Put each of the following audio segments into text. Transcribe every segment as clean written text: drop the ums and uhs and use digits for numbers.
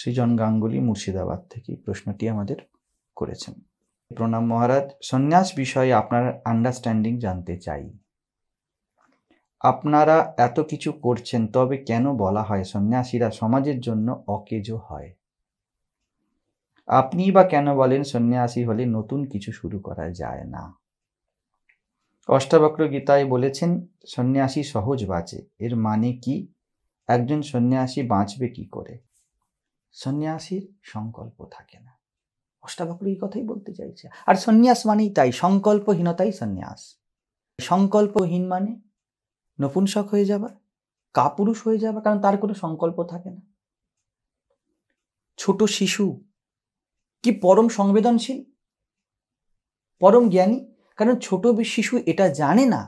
সৃজন গাঙ্গুলি মুর্শিদাবাদ থেকে প্রশ্নটি আমাদের করেছেন। প্রণাম মহারাজ, সন্ন্যাস বিষয়ে আপনার আন্ডারস্ট্যান্ডিং জানতে চাই। আপনারা এত কিছু করছেন, তবে কেন বলা হয় সন্ন্যাসীরা সমাজের জন্য অকেজো হয়? আপনি বা কেন বলেন সন্ন্যাসী হলে নতুন কিছু শুরু করা যায় না? অষ্টাবক্র গীতায় বলেছেন সন্ন্যাসী সহজ বাঁচে। এর মানে কি? একজন সন্ন্যাসী বাঁচবে কি করে? সন্ন্যাসীর সংকল্প থাকে না। অষ্টাবক্র এই কথাই বলতে চাইছে। আর সন্ন্যাস মানেই তাই, সংকল্পহীনতাই সন্ন্যাস। সংকল্পহীন মানে নপুংসক হয়ে যাবা, কাপুরুষ হয়ে যাবা, কারণ তার কোনো সংকল্প থাকে না। ছোট শিশু কি পরম সংবেদনশীল, পরম জ্ঞানী? কারণ ছোট শিশু এটা জানে না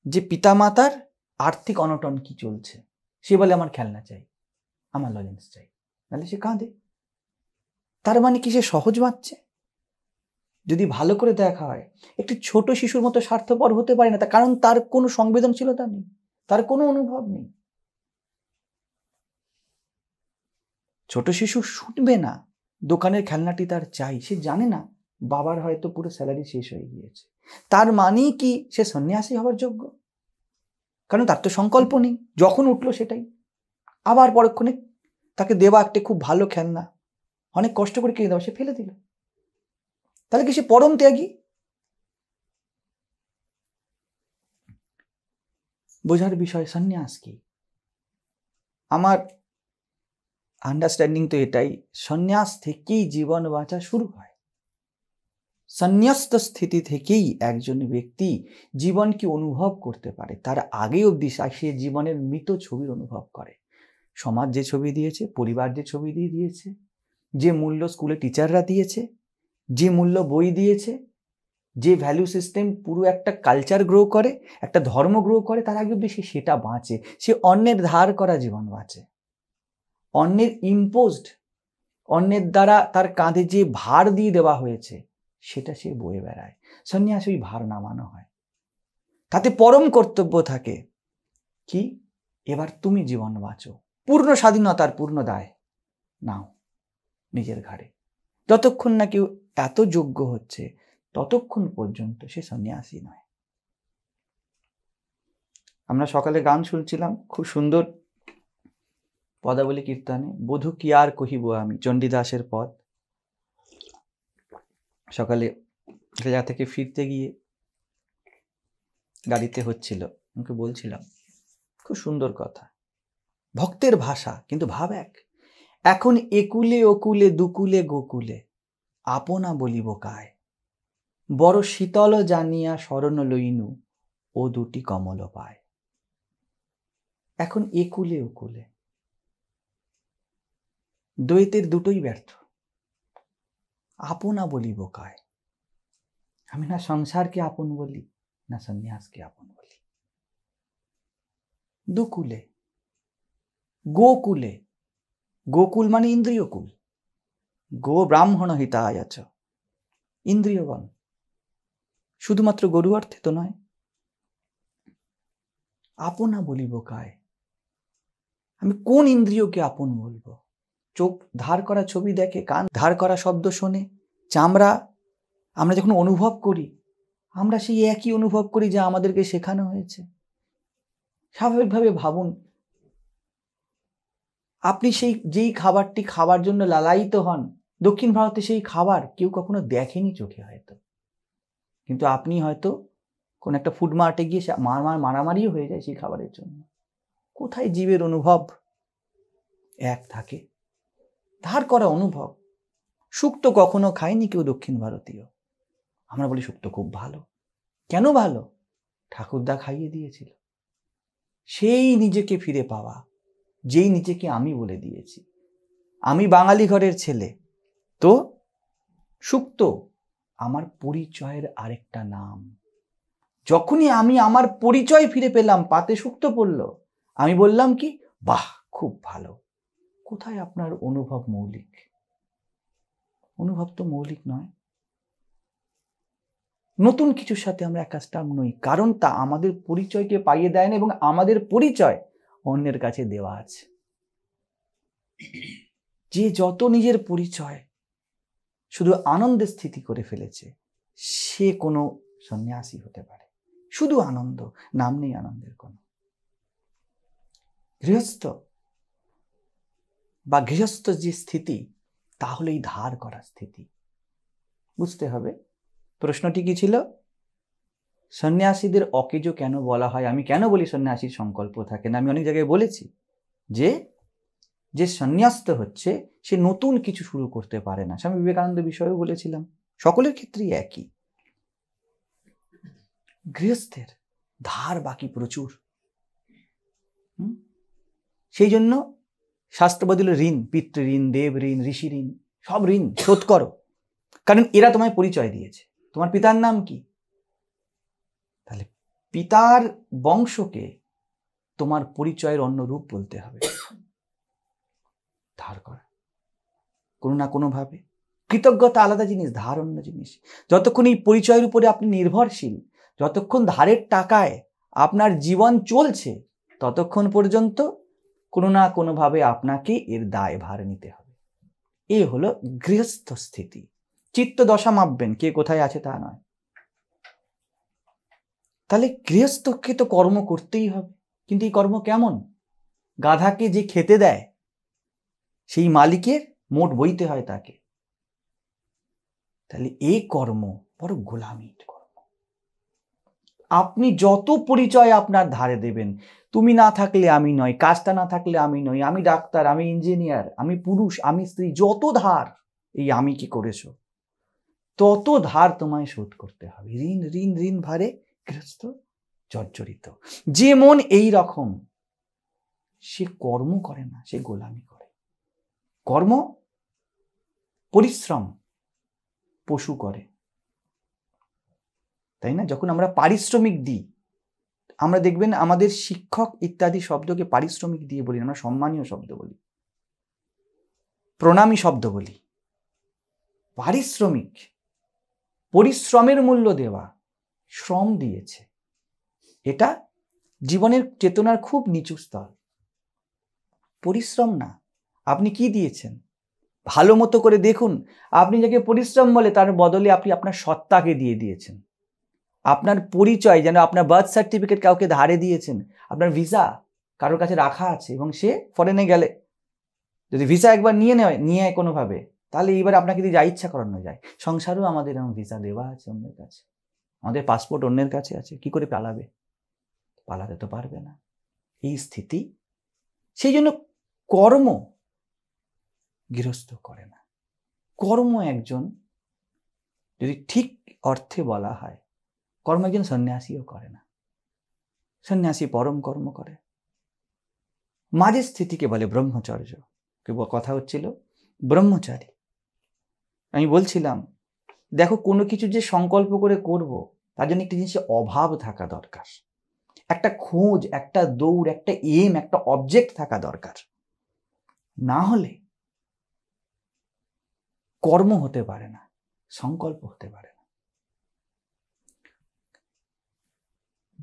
যে পিতামাতার আর্থিক অনটন কি চলছে। সে বলে আমার খেলনা চাই, আমার লজেন্স চাই, নাহলে সে কাঁদে। তার মানে কি সে সহজ বাঁচছে? যদি ভালো করে দেখা হয়, একটি ছোট শিশুর মতো স্বার্থপর হতে পারে না, কারণ তার কোনো সংবেদনশীলতা নেই, তার কোনো অনুভব নেই। ছোট শিশু শুনবে না দোকানের খেলনাটি তার চাই, সে জানে না বাবার হয়তো পুরো স্যালারি শেষ হয়ে গিয়েছে। তার মানেই কি সে সন্ন্যাসী হওয়ার যোগ্য? কারণ তার তো সংকল্প নেই, যখন উঠলো সেটাই। আবার পরক্ষণে তাকে দেওয়া একটা খুব ভালো খেলনা, অনেক কষ্ট করে কিনে দেওয়া, সে ফেলে দিল। তাহলে কি সে পরম ত্যাগী? বোঝার বিষয় সন্ন্যাস কি। আমার আন্ডারস্ট্যান্ডিং তো এটাই, সন্ন্যাস থেকেই জীবন বাঁচা শুরু হয়। সন্ন্যস্ত স্থিতি থেকেই একজন ব্যক্তি জীবনকে অনুভব করতে পারে। তার আগে অবধি সে জীবনের মৃত ছবির অনুভব করে। সমাজ যে ছবি দিয়েছে, পরিবার যে ছবি দিয়ে দিয়েছে, যে মূল্য স্কুলে টিচাররা দিয়েছে, যে মূল্য বই দিয়েছে, যে ভ্যালু সিস্টেম পুরো একটা কালচার গ্রো করে, একটা ধর্ম গ্রো করে, তার আগে অবধি সে সেটা বাঁচে। সে অন্যের ধার করা জীবন বাঁচে, অন্যের ইম্পোজড, অন্যের দ্বারা তার কাঁধে যে ভার দিয়ে দেওয়া হয়েছে সেটা সে বয়ে বেড়ায়। সন্ন্যাস ওই ভার নামানো হয়। তাতে পরম কর্তব্য থাকে কি, এবার তুমি জীবন বাঁচো, পূর্ণ স্বাধীনতার পূর্ণ দায় নাও নিজের ঘাড়ে। যতক্ষণ না কেউ এত যোগ্য হচ্ছে ততক্ষণ পর্যন্ত সে সন্ন্যাসী নয়। আমরা সকালে গান শুনছিলাম, খুব সুন্দর পদাবলী কীর্তনে, বধূ কি আর কহিব আমি, চণ্ডীদাসের পদ। সকালে রেজা থেকে ফিরতে গিয়ে গাড়িতে হচ্ছিল, আমাকে বলছিলাম খুব সুন্দর কথা, ভক্তের ভাষা কিন্তু ভাব এক। এখন একুলে ওকুলে দুকুলে গোকুলে আপনা বলিব কায়, বড় শীতল জানিয়া শরণ লইনু ও দুটি কমল পায়। এখন একুলে ওকুলে, দ্বৈতের দুটোই ব্যর্থ। আপনা বলিব কায়, আমি না সংসারকে আপন বলি, না সন্ন্যাসকে আপন বলি। দুকুলে, গোকুলে, গোকুল মানে ইন্দ্রিয়কুল, গো ব্রাহ্মণ হিতায় আছ, ইন্দ্রিয়গণ। শুধুমাত্র গরু অর্থে তো নয়। আপনা বলিব কায়, আমি কোন ইন্দ্রিয়কে আপন বলবো? চোখ ধার করা ছবি দেখে, কান ধার করা শব্দ শোনে, চামড়া আমরা যখন অনুভব করি, আমরা সেই একই অনুভব করি যা আমাদেরকে শেখানো হয়েছে। স্বাভাবিকভাবে ভাবুন, আপনি যেই খাবারটি খাবার জন্য লালায়িত হন, দক্ষিণ ভারতে সেই খাবার কেউ কখনো দেখেনি চোখে হয়তো, কিন্তু আপনি হয়তো কোন একটা ফুড মার্টে গিয়ে মারামারিও হয়ে যায় সেই খাবারের জন্য। কোথায় জীবের অনুভব এক থাকে? ধার করা অনুভব। শুক্তো কখনো খায়নি কেউ দক্ষিণ ভারতীয়, আমরা বলি শুক্তো খুব ভালো। কেন ভালো? ঠাকুরদা খাইয়ে দিয়েছিল। সেই নিজেকে ফিরে পাওয়া, যেই নিজেকে আমি বলে দিয়েছি, আমি বাঙালি ঘরের ছেলে, তো শুক্তো আমার পরিচয়ের আরেকটা নাম। যখনই আমি আমার পরিচয় ফিরে পেলাম, পাতে শুক্তো পড়ল, আমি বললাম কি, বাহ খুব ভালো। কোথায় আপনার অনুভব মৌলিক? অনুভব তো মৌলিক নয়। নতুন কিছুর সাথে আমরা একাস্টাম নই, কারণ তা আমাদের পরিচয়কে পাইয়ে দেয় না, এবং আমাদের পরিচয় অন্যের কাছে দেওয়া আছে। যে যত নিজের পরিচয় শুধু আনন্দের স্থিতি করে ফেলেছে, সে কোনো সন্ন্যাসী হতে পারে। শুধু আনন্দ, নাম নেই আনন্দের কোনো। গৃহস্থ বা গৃহস্থ যে স্থিতি, তাহলে এই ধার করা স্থিতি বুঝতে হবে। প্রশ্নটি কি ছিল? সন্ন্যাসীদের অকেজো কেন বলা হয়? আমি কেন বলি সন্ন্যাসীর সংকল্প থাকে না? আমি অনেক জায়গায় বলেছি যে যে সন্ন্যস্ত হচ্ছে সে নতুন কিছু শুরু করতে পারে না। স্বামী বিবেকানন্দ বিষয়েও বলেছিলাম, সকলের ক্ষেত্রেই একই। গৃহস্থের ধার বাকি প্রচুর। সেই জন্য শাস্ত্র বদলে ঋণ, পিতৃ ঋণ, দেব ঋণ, ঋষি ঋণ, সব ঋণ শোধ করো, কারণ এরা তোমায় পরিচয় দিয়েছে। তোমার পিতার নাম কি? তাহলে পিতার বংশকে তোমার পরিচয়ের অন্য রূপ বলতে হবে। ধার করা কোনো না কোনো ভাবে। কৃতজ্ঞতা আলাদা জিনিস, ধার অন্য জিনিস। যতক্ষণ এই পরিচয়ের উপরে আপনি নির্ভরশীল, যতক্ষণ ধারের টাকায় আপনার জীবন চলছে, ততক্ষণ পর্যন্ত কোনো না কোনো ভাবে আপনাকে এর দায়ভার নিতে হবে। এ হলো গৃহস্থ স্থিতি। চিত্ত দশা মাপবেন, কে কোথায় আছে তা নয়। তাহলে গৃহস্থকে তো কর্ম করতেই হবে, কিন্তু এই কর্ম কেমন? গাধাকে যে খেতে দেয় সেই মালিকের মোট বইতে হয় তাকে। তাহলে এই কর্ম বড় গোলামির কর্ম। আপনি যত পরিচয় আপনার ধারে দেবেন, তুমি না থাকলে আমি নই, কাজটা না থাকলে আমি নই, আমি ডাক্তার, আমি ইঞ্জিনিয়ার, আমি পুরুষ, আমি স্ত্রী, যত ধার এই আমি কি করেছ, তত ধার তোমায় শোধ করতে হবে। ঋণ ঋণ ঋণ ভারে গৃহস্থ জর্জরিত। যে মন এই রকম, সে কর্ম করে না, সে গোলামি করে। কর্ম পরিশ্রম পশু করে, তাই না? যখন আমরা পারিশ্রমিক দিই, আমরা দেখবেন আমাদের শিক্ষক ইত্যাদি শব্দকে পারিশ্রমিক দিয়ে বলি, আমরা সম্মানীয় শব্দ বলি, প্রণামী শব্দ বলি। পারিশ্রমিক, পরিশ্রমের মূল্য দেওয়া, শ্রম দিয়েছে, এটা জীবনের চেতনার খুব নিচু স্তর। পরিশ্রম না, আপনি কি দিয়েছেন ভালো মতো করে দেখুন। আপনি যাকে পরিশ্রম বলে, তার বদলে আপনি আপনার সত্তাকে দিয়ে দিয়েছেন। আপনার পরিচয়, যেন আপনার বার্থ সার্টিফিকেট কাউকে ধারে দিয়েছেন, আপনার ভিসা কারোর কাছে রাখা আছে, এবং সে ফরেনে গেলে যদি ভিসা একবার নিয়ে কোনোভাবে, তাহলে এইবার আপনাকে যদি যা ইচ্ছা করানো যায়। সংসারেও আমাদের এমন ভিসা দেওয়া আছে অন্যের কাছে, আমাদের পাসপোর্ট অন্যের কাছে আছে, কি করে পালাবে? পালাতে তো পারবে না, এই স্থিতি। সেই জন্য কর্ম গৃহস্থ করে না। কর্ম একজন, যদি ঠিক অর্থে বলা হয়, কর্ম একজন সন্ন্যাসীও করে না। সন্ন্যাসী পরম কর্ম করে। মাঝের স্থিতিকে বলে ব্রহ্মচর্য। কথা হচ্ছিল ব্রহ্মচারী। আমি বলছিলাম, দেখো, কোনো কিছু যে সংকল্প করে করব, তার জন্য একটা জিনিসের অভাব থাকা দরকার, একটা খোঁজ, একটা দৌড়, একটা এম, একটা অবজেক্ট থাকা দরকার। না হলে কর্ম হতে পারে না, সংকল্প হতে পারে না।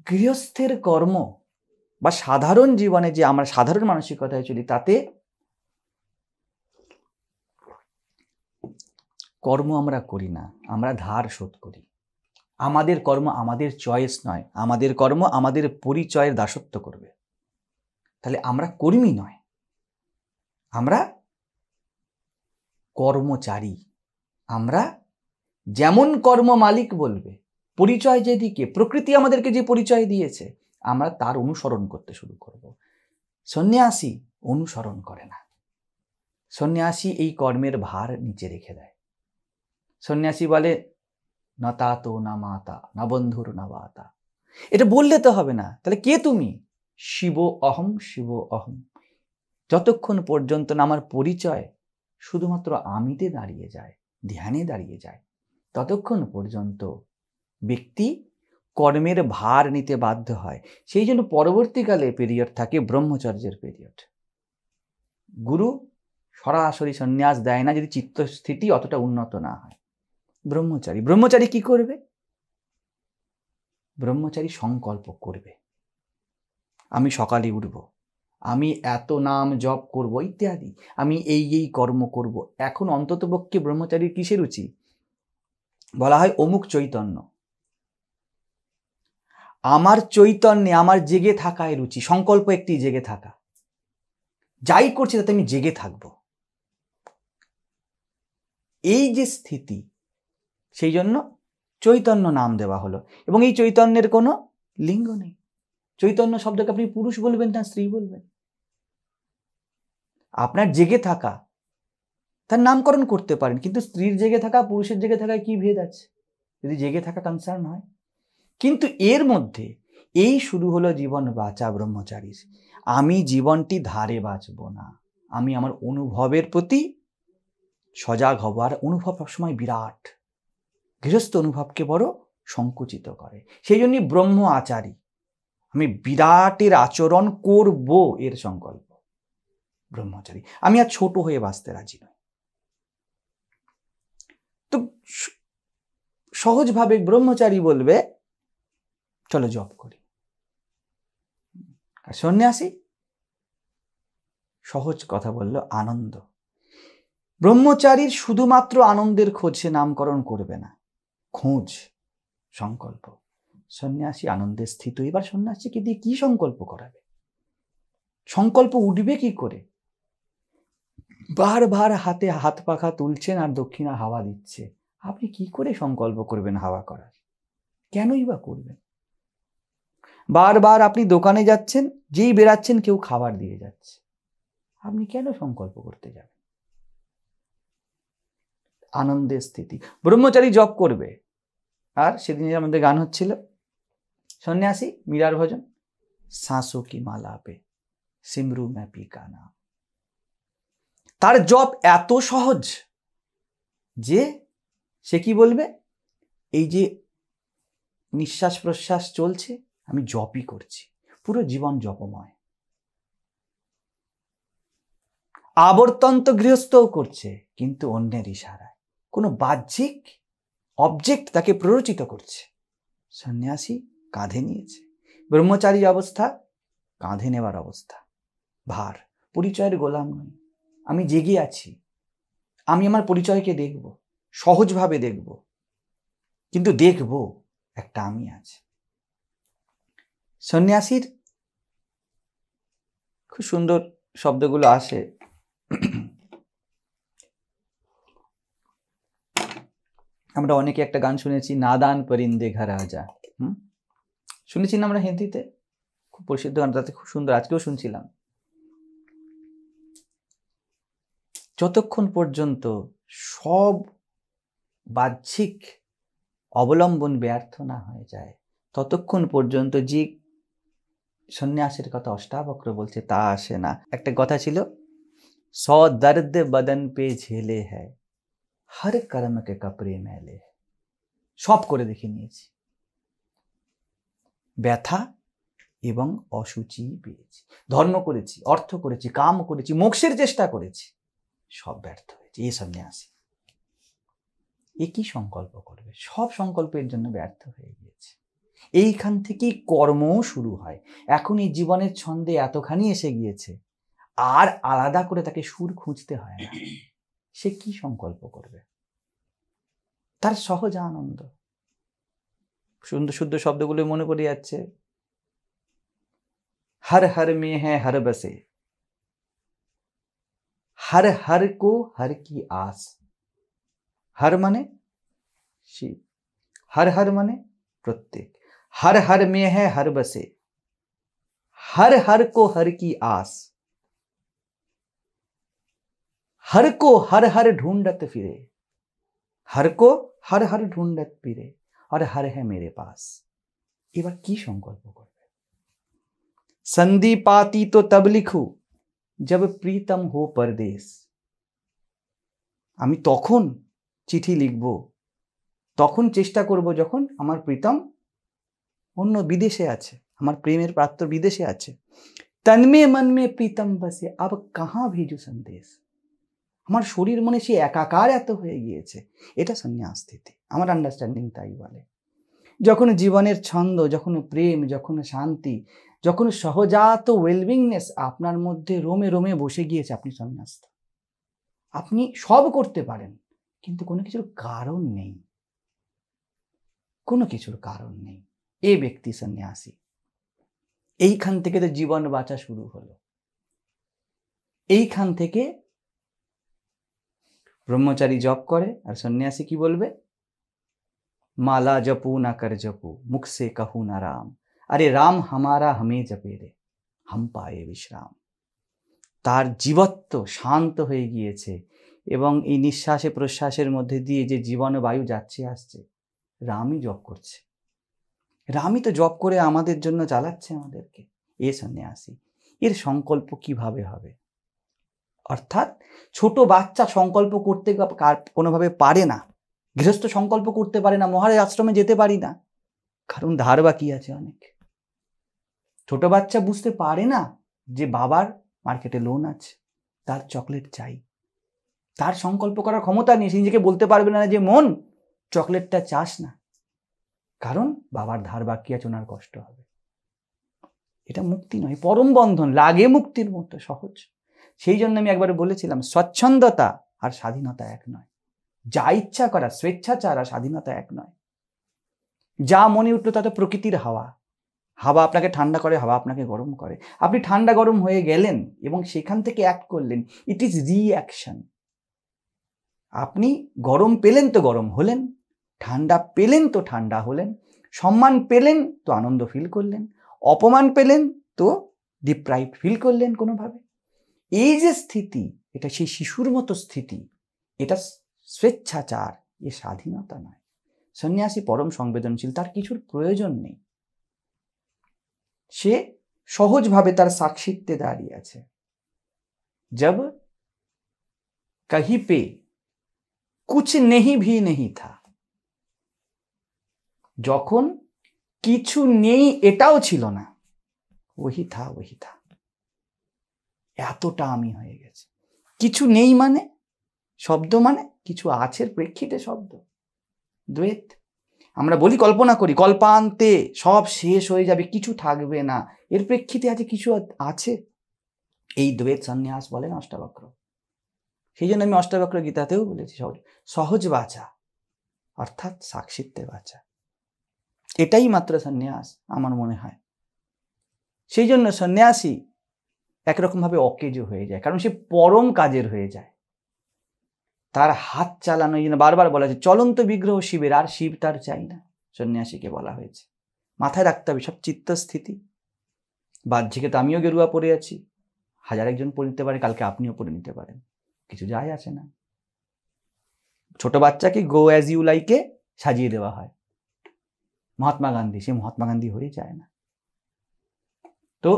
গৃহস্থের কর্ম বা সাধারণ জীবনে যে আমরা সাধারণ মানসিকতায় চলি, তাতে কর্ম আমরা করি না, আমরা ধার শোধ করি। আমাদের কর্ম আমাদের চয়েস নয়, আমাদের কর্ম আমাদের পরিচয়ের দাসত্ব করবে। তাহলে আমরা কর্মী নয়, আমরা কর্মচারী। আমরা যেমন কর্ম মালিক বলবে, পরিচয় যেদিকে প্রকৃতি আমাদেরকে যে পরিচয় দিয়েছে, আমরা তার অনুসরণ করতে শুরু করব। সন্ন্যাসী অনুসরণ করে না, সন্ন্যাসী এই কর্মের ভার নিচে রেখে দেয়। সন্ন্যাসী বলে, না তাতো না মাতা না বন্ধুর না বাতা। এটা বললে তো হবে না। তাহলে কে তুমি? শিব অহম, শিব অহম। যতক্ষণ পর্যন্ত না আমার পরিচয় শুধুমাত্র আমিতে দাঁড়িয়ে যায়, ধ্যানে দাঁড়িয়ে যায়, ততক্ষণ পর্যন্ত ব্যক্তি কর্মের ভার নিতে বাধ্য হয়। সেই জন্য পরবর্তীকালে পিরিয়ড থাকে ব্রহ্মচর্যের পিরিয়ড। গুরু সরাসরি সন্ন্যাস দেয় না যদি চিত্তস্থিতি অতটা উন্নত না হয়। ব্রহ্মচারী কি করবে? ব্রহ্মচারী সংকল্প করবে, আমি সকালে উঠব, আমি এত নাম জপ করব ইত্যাদি, আমি এই কর্ম করব। এখন অন্ততপক্ষে ব্রহ্মচারীর কিসের রুচি? বলা হয় অমুক চৈতন্য, আমার চৈতন্যে আমার জেগে থাকায় রুচি। সংকল্প একটি জেগে থাকা, যাই করছি তাতে আমি জেগে থাকব, এই যে স্থিতি, সেই জন্য চৈতন্য নাম দেওয়া হলো। এবং এই চৈতন্যের কোনো লিঙ্গ নেই। চৈতন্য শব্দকে আপনি পুরুষ বলবেন না স্ত্রী বলবেন, আপনার জেগে থাকা তার নামকরণ করতে পারেন, কিন্তু স্ত্রীর জেগে থাকা পুরুষের জেগে থাকায় কি ভেদ আছে যদি জেগে থাকা কনসার্ন হয়? কিন্তু এর মধ্যে এই শুরু হলো জীবন বাঁচা ব্রহ্মচারীর। আমি জীবনটি ধারে বাঁচব না, আমি আমার অনুভবের প্রতি সজাগ হব। আর অনুভব সবসময় বিরাট, গৃহস্থ অনুভবকে বড় সংকুচিত করে। সেই জন্যই ব্রহ্ম আচারী, আমি বিরাটের আচরণ করব, এর সংকল্প ব্রহ্মচারী। আমি আর ছোট হয়ে বাঁচতে রাজি নই। তো সহজভাবে ব্রহ্মচারী বলবে চলো জপ করি। আর সন্ন্যাসী সহজ কথা বললো আনন্দ। ব্রহ্মচারীর শুধুমাত্র আনন্দের খোঁজ, সে নামকরণ করবে না, খোঁজ সংকল্প। সন্ন্যাসী আনন্দে স্থিত। এবার সন্ন্যাসীকে দিয়ে কি সংকল্প করাবে? সংকল্প উঠবে কি করে? বারবার হাতে হাত পাখা তুলছেন আর দক্ষিণা হাওয়া দিচ্ছে, আপনি কি করে সংকল্প করবেন হাওয়া করার? কেনই বা করবেন? বারবার আপনি দোকানে যাচ্ছেন, যেই বেরাচ্ছেন কেউ খাবার দিয়ে যাচ্ছে, আপনি কেন সংকল্প করতে যাবেন? আনন্দের স্থিতি। ব্রহ্মচারী জপ করবে। আর সেদিন আমাদের গান হচ্ছিল সন্ন্যাসী মীরার ভজন, सांसों की माला पे सिमरू मैं पी का नाम। তার জপ এত সহজ যে সে কি বলবে, এই যে নিঃশ্বাস প্রশ্বাস চলছে আমি জপই করছি, পুরো জীবন জপময়। আবর্তন তো গৃহস্থও করছে, কিন্তু অন্যের ইশারায়, কোনো বাহ্যিক অবজেক্ট তাকে প্ররোচিত করছে। সন্ন্যাসী কাঁধে নিয়েছে। ব্রহ্মচারী অবস্থা কাঁধে নেওয়ার অবস্থা, ভার। পরিচয়ের গোলাম নই, আমি জেগে আছি, আমি আমার পরিচয়কে দেখব, সহজভাবে দেখব, কিন্তু দেখব একটা আমি আছে। সন্ন্যাসীর খুব সুন্দর শব্দগুলো আসে। আমরা অনেকে একটা গান শুনেছি, নাদান পরিন্দে ঘর আজা। শুনেছি না আমরা হিন্দিতে, খুব প্রসিদ্ধ গান, তাতে খুব সুন্দর, আজকেও শুনছিলাম। যতক্ষণ পর্যন্ত সব বাহ্যিক অবলম্বন ব্যর্থ না হয়ে যায়, ততক্ষণ পর্যন্ত যে সন্ন্যাসের কথা অষ্টাবক্র বলছে তা আসে না। একটা কথা ছিল, 100 দর্দ বদন পে ঝেলে হ্যায়, হর কর্ম কে কপড়ে মেলে। সব করে দেখে নিয়েছি, ব্যথা এবং অসুচি পেয়েছি, ধর্ম করেছি, অর্থ করেছি, কাম করেছি, মোক্ষের চেষ্টা করেছি, সব ব্যর্থ হয়েছে। এই সন্ন্যাসী এ কি সংকল্প করবে? সব সংকল্পের জন্য ব্যর্থ হয়ে গিয়েছে। এইখান থেকেই কর্ম শুরু হয়। এখন এই জীবনের ছন্দে এতখানি এসে গিয়েছে, আর আলাদা করে তাকে সুর খুঁজতে হয় না। সে কি সংকল্প করবে? তার সহজ আনন্দ। সুন্দর শুদ্ধ শব্দগুলো মনে পড়ে যাচ্ছে, हर हर में है हर बसे, हर हर को हर की आस। हर माने शिव, हर हर माने प्रत्येक, हर हर में है हर बसे, हर हर को हर की आस, हर को हर हर ढूंढत फिरे, हर को हर हर ढूंढत फिरे, और हर है मेरे पास। এবার কি সংকল্প করবে? संधि पाती तो तब लिखू जब प्रीतम हो परदेश। আমি তখন চিঠি লিখব, তখন চেষ্টা করব যখন আমার প্রীতম অন্য বিদেশে আছে, আমার প্রেমের পাত্র বিদেশে আছে। तन में मन में प्रीतम बसे, अब कहाँ भेजू संदेश। আমার শরীর মনে সে একাকার এত হয়ে গিয়েছে। এটা সন্ন্যাস স্থিতি, আমার আন্ডারস্ট্যান্ডিং তাই বলে। যখন জীবনের ছন্দ, যখন প্রেম, যখন শান্তি, যখন সহজাত ওয়েলবিংনেস আপনার মধ্যে রোমে রোমে বসে গিয়েছে, আপনি সন্ন্যাস্ত। আপনি সব করতে পারেন, কিন্তু কোনো কিছুর কারণ নেই, কোনো কিছুর কারণ নেই। এ ব্যক্তি সন্ন্যাসী। এইখান থেকে তো জীবন বাঁচা শুরু হলো। এইখান থেকে ব্রহ্মচারী জপ করে, আর সন্ন্যাসী কি বলবে? মালা জপু না কর জপু, মুখ সে कहू না রাম, আরে রাম হামারা হমে জপে রে, হাম পায়ে বিশ্রাম। তার জীবত্ব শান্ত হয়ে গিয়েছে, এবং এই নিঃশ্বাসে প্রশ্বাসের মধ্যে দিয়ে যে জীবন বায়ু যাচ্ছে আসছে, রামই জপ করছে। রামই তো জপ করে আমাদের জন্য চালাচ্ছে আমাদেরকে। এ সন্ন্যাসী। এর সংকল্প কিভাবে হবে? অর্থাৎ ছোট বাচ্চা সংকল্প করতে কোনোভাবে পারে না, গৃহস্থ সংকল্প করতে পারে না, মহারাজ আশ্রমে যেতে পারি না, কারণ ধার বাকি আছে অনেক। ছোট বাচ্চা বুঝতে পারে না যে বাবার মার্কেটে লোন আছে, তার চকলেট চাই। তার সংকল্প করার ক্ষমতা নেই, সে নিজেকে বলতে পারবে না যে মন চকলেটটা চাস না, কারণ বাবার ধার বাকি আছে, ওনার কষ্ট হবে। এটা মুক্তি নয়, পরম বন্ধন, লাগে মুক্তির মতো সহজ। সেই জন্য আমি একবার বলেছিলাম, স্বচ্ছন্দতা আর স্বাধীনতা এক নয়। যা ইচ্ছা করা, স্বেচ্ছাচার আর স্বাধীনতা এক নয়। যা মনে উঠলো তাতে প্রকৃতির হাওয়া, হাওয়া আপনাকে ঠান্ডা করে, হাওয়া আপনাকে গরম করে। আপনি ঠান্ডা গরম হয়ে গেলেন এবং সেখান থেকে অ্যাক্ট করলেন, ইট ইজ রিঅ্যাকশন। আপনি গরম পেলেন তো গরম হলেন, ঠান্ডা পেলেন তো ঠান্ডা হলেন, সম্মান পেলেন তো আনন্দ ফিল করলেন, অপমান পেলেন তো ডিপ্রাইভ ফিল করলেন কোনোভাবে। এই যে স্থিতি, এটা সেই শিশুর মতো স্থিতি, এটা স্বেচ্ছাচার, এ স্বাধীনতা নয়। সন্ন্যাসী পরম সংবেদনশীল, তার কিছুর প্রয়োজন নেই। সে সহজভাবে তার সাক্ষিত্বে দাঁড়িয়ে আছে। जब कहीं पे कुछ नहीं भी नहीं था, যখন কিছু নেই এটাও ছিল না, ওহি থা ওহি থা, এতটা আমি হয়ে গেছে। কিছু নেই মানে, শব্দ মানে কিছু আছে প্রেক্ষিতে শব্দ, দ্বৈত। আমরা বলি, কল্পনা করি, কল্পান্তে সব শেষ হয়ে যাবে, কিছু থাকবে না, এর প্রেক্ষিতে আছে কিছু আছে। এই দ্বৈত সন্ন্যাস বলেন অষ্টাবক্র। সেই জন্য আমি অষ্টাবক্র গীতাতেও বলেছি, সহজ বাচা অর্থাৎ সাক্ষিত্বে বাচা, এটাই মাত্র সন্ন্যাস আমার মনে হয়। সেই জন্য সন্ন্যাসী একরকমভাবে অকেজো হয়ে যায়, কারণ সে পরম কাজের হয়ে যায়। তার হাত চালানো, এই জন্য বারবার বলা হয়েছে চলন্ত বিগ্রহ শিবের, আর শিব তার চাই না, সন্ন্যাসীকে বলা হয়েছে। মাথায় রাখতে হবে সব চিত্তস্থিতি। বাহ্যিকে তো আমিও গেরুয়া পরে আছি, হাজার একজন পরে নিতে পারে, কালকে আপনিও পরে নিতে পারেন, কিছু যায় আসে না। ছোট বাচ্চাকে গো অ্যাজ ইউ লাইকে সাজিয়ে দেওয়া হয়। মহাত্মা গান্ধী, সে মহাত্মা গান্ধী হয়ে যায় না। তো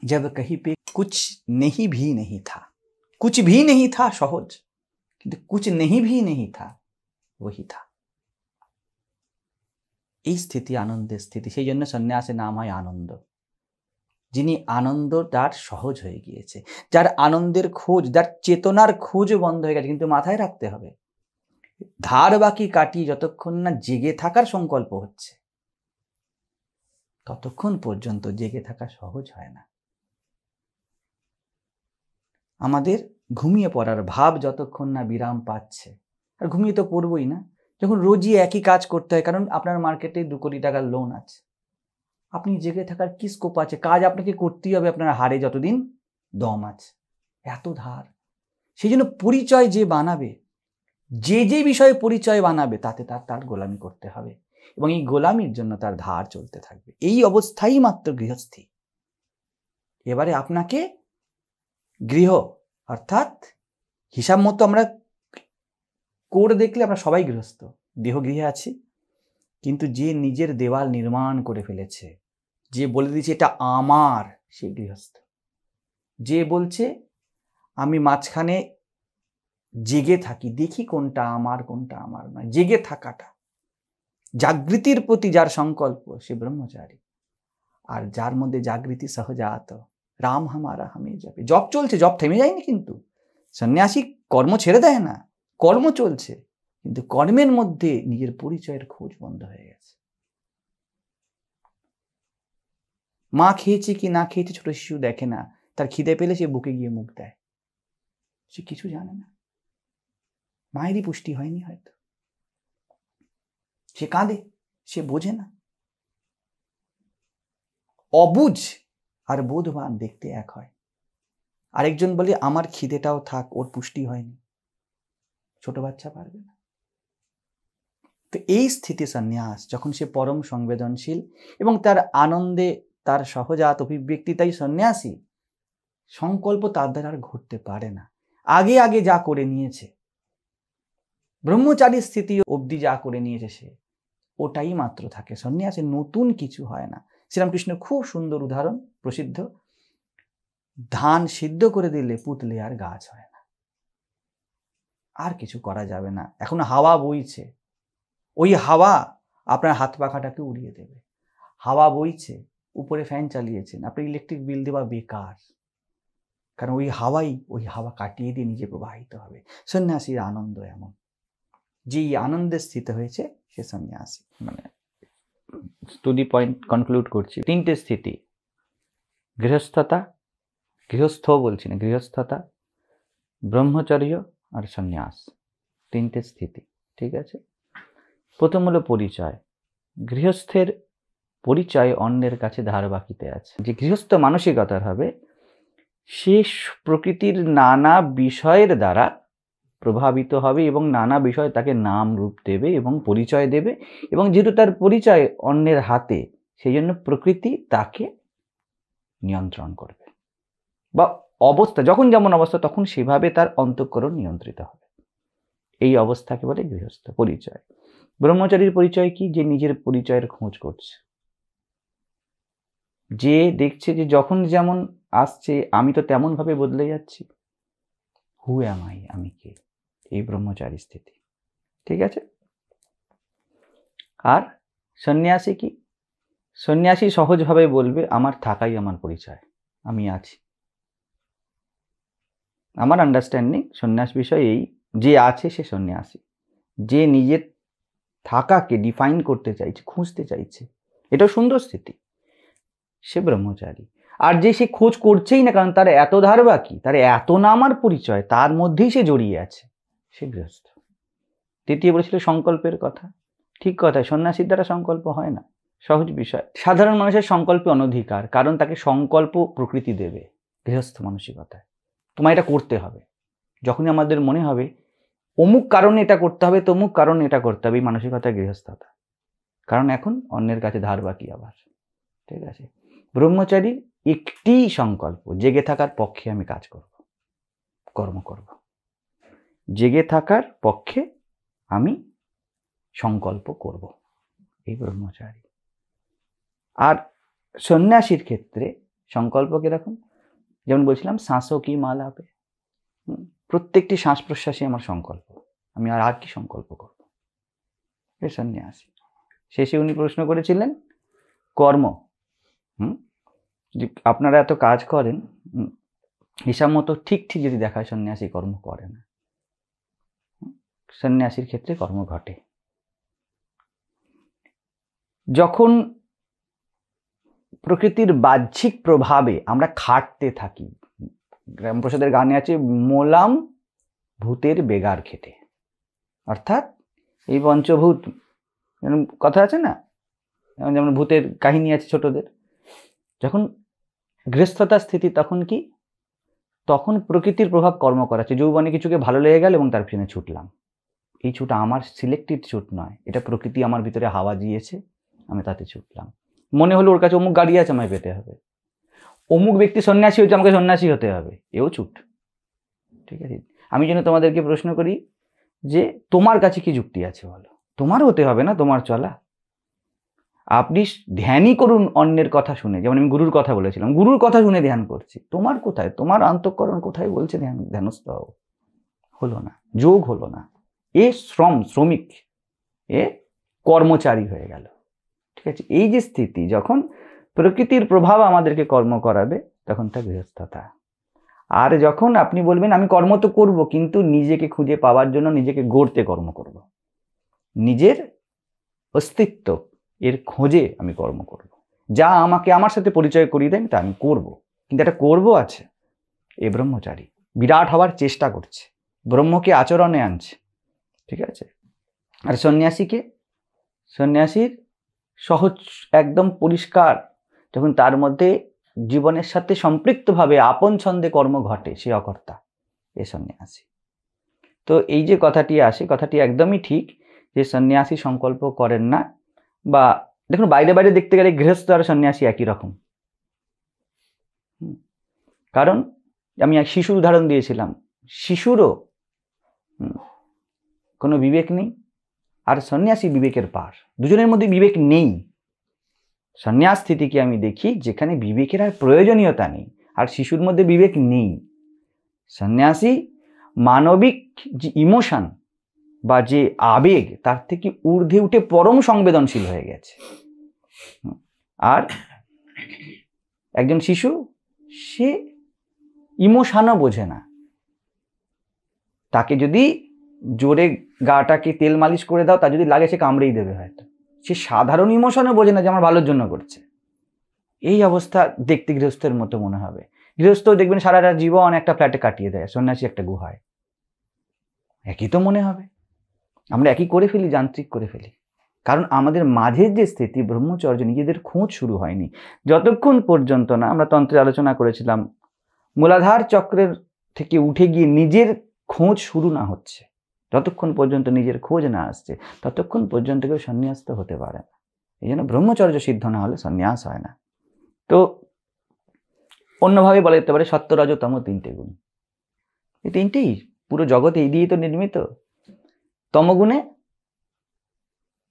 जब कहीं पे कुछ नहीं भी नहीं था, कुछ भी नहीं था সহজ, কিন্তু कुछ नहीं भी नहीं था वही था। এই স্থিতি আনন্দের স্থিতি। সেই জন্য সন্ন্যাসের নাম হয় আনন্দ। যিনি আনন্দ, তার সহজ হয়ে গিয়েছে, যার আনন্দের খোঁজ, যার চেতনার খোঁজ বন্ধ হয়ে গেছে। কিন্তু মাথায় রাখতে হবে, ধার বাকি কাটিয়ে যতক্ষণ না জেগে থাকার সংকল্প হচ্ছে, ততক্ষণ পর্যন্ত জেগে থাকা সহজ হয় না। আমাদের ঘুমিয়ে পড়ার ভাব যতক্ষণ না বিরাম পাচ্ছে, আর ঘুমিয়ে তো পড়বই না, যখন রোজই একই কাজ করতে হয়, কারণ আপনার মার্কেটে 2 কোটি টাকার লোন আছে, আপনি জেগে থাকার কি স্কোপ আছে? কাজ আপনাকে করতেই হবে, আপনার হাড়ে যতদিন দম আছে, এত ধার। সেই জন্য পরিচয় যে বানাবে, যে যে বিষয়ে পরিচয় বানাবে, তাতে তার গোলামি করতে হবে, এবং এই গোলামির জন্য তার ধার চলতে থাকবে। এই অবস্থাই মাত্র গৃহস্থী। এবারে আপনাকে গৃহ অর্থাৎ হিসাব মতো আমরা কোড দেখলে আমরা সবাই গৃহস্থ, দেহগৃহে আছি, কিন্তু যে নিজের দেওয়াল নির্মাণ করে ফেলেছে, যে বলে দিয়েছে এটা আমার, সেই গৃহস্থ। যে বলছে আমি মাঝখানে জেগে থাকি, দেখি কোনটা আমার কোনটা আমার নয়, জেগে থাকাটা, জাগৃতির প্রতি যার সংকল্প, সে ব্রহ্মচারী। আর যার মধ্যে জাগৃতি সহজাত, রাম হামারা হামে জপে, জপ চলছে, জপ থেমে যায়নি। কিন্তু সন্ন্যাসী কর্ম ছেড়ে দেয় না, কর্ম চলছে, কিন্তু কর্মের মধ্যে নিজের পরিচয়ের খোঁজ বন্ধ হয়ে গেছে। মা খেয়েছে কি না খেয়েছে ছোট শিশু দেখে না, তার খিদে পেলে সে বুকে গিয়ে মুখ দেয়, সে কিছু জানে না, মায়েরই পুষ্টি হয়নি হয়তো, সে কাঁদে, সে বোঝে না। অবুঝ আর বোধবান দেখতে এক হয়। আরেকজন বলে আমার খিদেটাও থাক, ওর পুষ্টি হয়নি, ছোট বাচ্চা পারবে না। তো এই স্থিতি সন্ন্যাস, যখন সে পরম সংবেদনশীল এবং তার আনন্দে তার সহজাত অভিব্যক্তি, তাই সন্ন্যাসী সংকল্প তার দ্বারা আর ঘটতে পারে না। আগে আগে যা করে নিয়েছে, ব্রহ্মচারী স্থিতি অবধি যা করে নিয়েছে সে, ওটাই মাত্র থাকে। সন্ন্যাসে নতুন কিছু হয় না। শ্রীরামকৃষ্ণ খুব সুন্দর উদাহরণ প্রসিদ্ধ, ধান সিদ্ধ করে দিলে পুতলে আর গাছ হয় না, আর কিছু করা যাবে না। এখন হাওয়া বইছে, ওই হাওয়া আপনার হাত পাখাটাকে উড়িয়ে দেবে। হাওয়া বইছে, উপরে ফ্যান চালিয়েছেন, আপনার ইলেকট্রিক বিল দেওয়া বেকার, কারণ ওই হাওয়া কাটিয়ে দিয়ে নিজে প্রবাহিত হবে। সন্ন্যাসীর আনন্দ এমন, যেই আনন্দে স্থিত হয়েছে সে সন্ন্যাসী। মানে স্টুডি পয়েন্ট কনক্লুড করছি, তিনটে স্থিতি, গৃহস্থতা, গৃহস্থ বলছি না, গৃহস্থতা, ব্রহ্মচর্য আর সন্ন্যাস, তিনটে স্থিতি। ঠিক আছে, প্রথম হলো পরিচয়। গৃহস্থের পরিচয় অন্যের কাছে ধার বাকিতে আছে। যে গৃহস্থ মানসিকতার হবে, সে প্রকৃতির নানা বিষয়ের দ্বারা প্রভাবিত হবে এবং নানা বিষয় তাকে নাম রূপ দেবে এবং পরিচয় দেবে, এবং যেহেতু তার পরিচয় অন্যের হাতে, সেই জন্য প্রকৃতি তাকে নিয়ন্ত্রণ করবে, বা অবস্থা যখন যেমন অবস্থা তখন সেভাবে তার অন্তঃকরণ নিয়ন্ত্রিত হবে। এই অবস্থাকে বলে গৃহস্থ পরিচয়। ব্রহ্মচারীর পরিচয় কি? যে নিজের পরিচয়ের খোঁজ করছে, যে দেখছে যে যখন যেমন আসছে আমি তো তেমন ভাবে বদলে যাচ্ছি, হু অ্যাম আই, আমি কে, এই ব্রহ্মচারী স্থিতি। ঠিক আছে। আর সন্ন্যাসী কি? সন্ন্যাসী সহজভাবে বলবে আমার থাকাই আমার পরিচয়, আমি আছি। আমার আন্ডারস্ট্যান্ডিং সন্ন্যাস বিষয় এই, যে আছে সে সন্ন্যাসী, যে নিজের থাকাকে ডিফাইন করতে চাইছে, খুঁজতে চাইছে, এটাও সুন্দর স্থিতি, সে ব্রহ্মচারী। আর যে সে খোঁজ করছেই না, কারণ তার এত ধার বাকি, তার এত নাম আর পরিচয়, তার মধ্যেই সে জড়িয়ে আছে, সে গৃহস্থ। তৃতীয় বলেছিল সংকল্পের কথা। ঠিক কথা, সন্ন্যাসীর দ্বারা সংকল্প হয় না, সহজ বিষয়। সাধারণ মানুষের সংকল্পে অনধিকার, কারণ তাকে সংকল্প প্রকৃতি দেবে। গৃহস্থ মানসিকতায় তোমায় এটা করতে হবে, যখনই আমাদের মনে হবে অমুক কারণে এটা করতে হবে, তমুক কারণে এটা করতে হবে, এই মানসিকতা গৃহস্থতা, কারণ এখন অন্যের কাছে ধার বাকি আবার। ঠিক আছে। ব্রহ্মচারীর একটি সংকল্প, জেগে থাকার পক্ষে আমি কাজ করব, কর্ম করব, জেগে থাকার পক্ষে আমি সংকল্প করব, এই ব্রহ্মচারী। আর সন্ন্যাসীর ক্ষেত্রে সংকল্প কিরকম? যেমন বলছিলাম, শ্বাসও কি মালা পে, প্রত্যেকটি শ্বাস প্রশ্বাসে আমার সংকল্প, আমি আর কি সংকল্প করব, এই সন্ন্যাসী। শেষে উনি প্রশ্ন করেছিলেন কর্ম, যে আপনারা এত কাজ করেন, হিসাব মতো ঠিক ঠিক যদি দেখায় সন্ন্যাসী কর্ম করে না। সন্ন্যাসীর ক্ষেত্রে কর্ম ঘটে। যখন প্রকৃতির বাহ্যিক প্রভাবে আমরা খাটতে থাকি, রামপ্রসাদের গানে আছে মোলাম ভূতের বেগার খেটে, অর্থাৎ এই পঞ্চভূত কথা আছে না, যেমন ভূতের কাহিনী আছে ছোটদের। যখন গৃহস্থতা স্থিতি তখন কি? তখন প্রকৃতির প্রভাব কর্ম করাচ্ছে। যৌবনে কিছুকে ভালো লেগে গেল এবং তার পিছনে ছুটলাম। এই ছুট আমার সিলেক্টেড ছুট নয়, এটা প্রকৃতি আমার ভিতরে হাওয়া দিয়েছে, আমি তাতে ছুটলাম। মনে হলো ওর কাছে অমুক গাড়ি আছে, আমায় পেতে হবে, অমুক ব্যক্তি সন্ন্যাসী হচ্ছে, আমাকে সন্ন্যাসী হতে হবে, এও ছুট। ঠিক আছে। আমি যেন তোমাদেরকে প্রশ্ন করি যে তোমার কাছে কি যুক্তি আছে বলো? তোমার হতে হবে না তোমার চলা। আপনি ধ্যানই করুন অন্যের কথা শুনে, যেমন আমি গুরুর কথা বলেছিলাম, গুরুর কথা শুনে ধ্যান করছি, তোমার কোথায়, তোমার অন্তঃকরণ কোথায় বলছে ধ্যানস্থ হও? হলো না, যোগ হলো না। এ শ্রমিক, এ কর্মচারী হয়ে গেল। ঠিক আছে। এই যে স্থিতি, যখন প্রকৃতির প্রভাব আমাদেরকে কর্ম করাবে, তখন তা গৃহস্থতা। আর যখন আপনি বলবেন আমি কর্ম তো করবো, কিন্তু নিজেকে খুঁজে পাওয়ার জন্য নিজেকে গড়তে কর্ম করব, নিজের অস্তিত্ব এর খোঁজে আমি কর্ম করব, যা আমাকে আমার সাথে পরিচয় করিয়ে দেয় তা আমি করব, কিন্তু একটা করব আছে। এ ব্রহ্মচারী বিরাট হওয়ার চেষ্টা করছে, ব্রহ্মকে আচরণে আনছে, ঠিক আছে। আর সন্ন্যাসীকে, সন্ন্যাসীর সহজ একদম পরিষ্কার, যখন তার মধ্যে জীবনের সাথে সম্পৃক্তভাবে আপন ছন্দে কর্ম ঘটে, সে অকর্তা, এ সন্ন্যাসী। তো এই যে কথাটি আসে, কথাটি একদমই ঠিক যে সন্ন্যাসী সংকল্প করেন না, বা দেখুন বাইরে বাইরে দেখতে গেলে গৃহস্থ আর সন্ন্যাসী একই রকম। কারণ আমি এক শিশুর উদাহরণ দিয়েছিলাম, শিশুরও কোনো বিবেক নেই, আর সন্ন্যাসী বিবেকের পার, দুজনের মধ্যে বিবেক নেই। সন্ন্যাস স্থিতিকে আমি দেখি যেখানে বিবেকের আর প্রয়োজনীয়তা নেই, আর শিশুর মধ্যে বিবেক নেই। সন্ন্যাসী মানবিক যে ইমোশন বা যে আবেগ, তার থেকে ঊর্ধ্বে উঠে পরম সংবেদনশীল হয়ে গেছে। আর একজন শিশু, সে ইমোশনও বোঝে না। তাকে যদি জোরে গাটাকে তেল মালিশ করে দাও, তা যদি লাগে সে কামড়েই দেবে হয়তো। সে সাধারণ ইমোশনও বোঝে না যে আমার ভালোর জন্য করছে। এই অবস্থা দেখতে গৃহস্থের মতো মনে হবে। গৃহস্থ দেখবেন সারাটা জীবন একটা ফ্ল্যাটে কাটিয়ে দেয়, সন্ন্যাসী একটা গুহায়। একই তো মনে হবে। আমরা একই করে ফেলি, যান্ত্রিক করে ফেলি। কারণ আমাদের মাঝের যে স্থিতি ব্রহ্মচর্য, নিজেদের খোঁজ শুরু হয়নি যতক্ষণ পর্যন্ত না, আমরা তন্ত্রে আলোচনা করেছিলাম, মূলাধার চক্রের থেকে উঠে গিয়ে নিজের খোঁজ শুরু না হচ্ছে, যতক্ষণ পর্যন্ত নিজের খোঁজ না আসছে ততক্ষণ পর্যন্ত কেউ সন্ন্যাস্ত হতে পারে না। এই জন্য ব্রহ্মচর্য সিদ্ধ না হলে সন্ন্যাস হয় না। তো অন্যভাবে বলা যেতে পারে সত্য রজ তম তিনটে গুণ, এই তিনটেই পুরো জগৎ এই দিয়েই তো নির্মিত। তমগুণে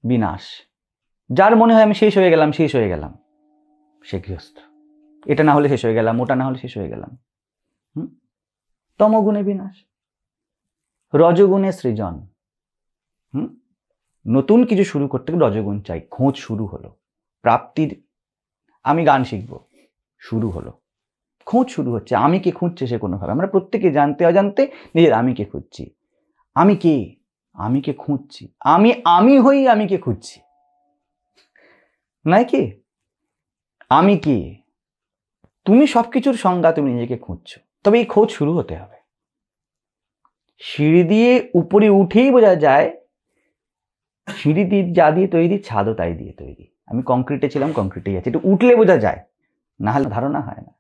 বিনাশ, যার মনে হয় আমি শেষ হয়ে গেলাম, শেষ হয়ে গেলাম, সে গৃহস্থ। এটা না হলে শেষ হয়ে গেলাম, ওটা না হলে শেষ হয়ে গেলাম। তমগুণে বিনাশ। রজগুণে সৃজন। নতুন কিছু শুরু করতে গেলে রজগুণ চাই। খোঁজ শুরু হলো, প্রাপ্তির, আমি গান শিখব, শুরু হলো, খোঁজ শুরু হচ্ছে। আমি কে খুঁজছে সে কোনোভাবে, আমরা প্রত্যেকে জানতে অজান্তে নিজের আমি কে খুঁজছি। আমি কে, আমি কে খুঁজছি, আমি হই আমি কে খুঁজছি, নাই কি? আমি কে, তুমি সবকিছুর সংজ্ঞা, তুমি নিজেকে খুঁজছো। তবে এই খোঁজ শুরু হতে হবে। সিঁড়ি দিয়ে উপরে উঠেই বোঝা যায়, সিঁড়ি দিয়ে যা দিয়ে তৈরি, ছাদও তাই দিয়ে তৈরি। আমি কংক্রিটে ছিলাম, কংক্রিটেই আছে, এটা উঠলে বোঝা যায়, না হলে ধারণা হয় না।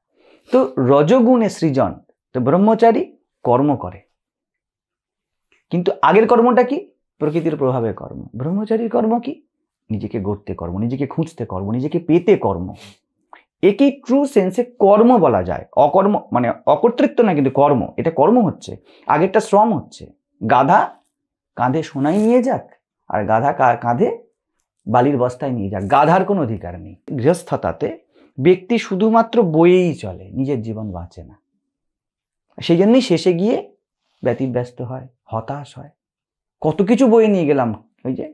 তো রজগুণে সৃজন। তো ব্রহ্মচারী কর্ম করে, কিন্তু আগের কর্মটা কি? প্রকৃতির প্রভাবে কর্ম। ব্রহ্মচারীর কর্ম কি? নিজেকে গড়তে কর্ম, নিজেকে খুঁজতে কর্ম, নিজেকে পেতে কর্ম। একে ট্রু সেন্সে কর্ম বলা যায়। অকর্ম মানে অকর্তৃত্ব না, কিন্তু কর্ম, এটা কর্ম হচ্ছে। আগেরটা শ্রম হচ্ছে। গাধা কাঁধে সোনাই নিয়ে যাক, আর গাধা কাঁধে বালির বস্তায় নিয়ে যাক, গাধার কোনো অধিকার নেই। গৃহস্থতাতে ব্যক্তি শুধুমাত্র বয়েই চলে, নিজের জীবন বাঁচে না। সেই জন্যই শেষে গিয়ে ব্যতিব্যস্ত হয়, হতাশ হয়। কত কিছু বয়ে নিয়ে গেলাম, ওই যে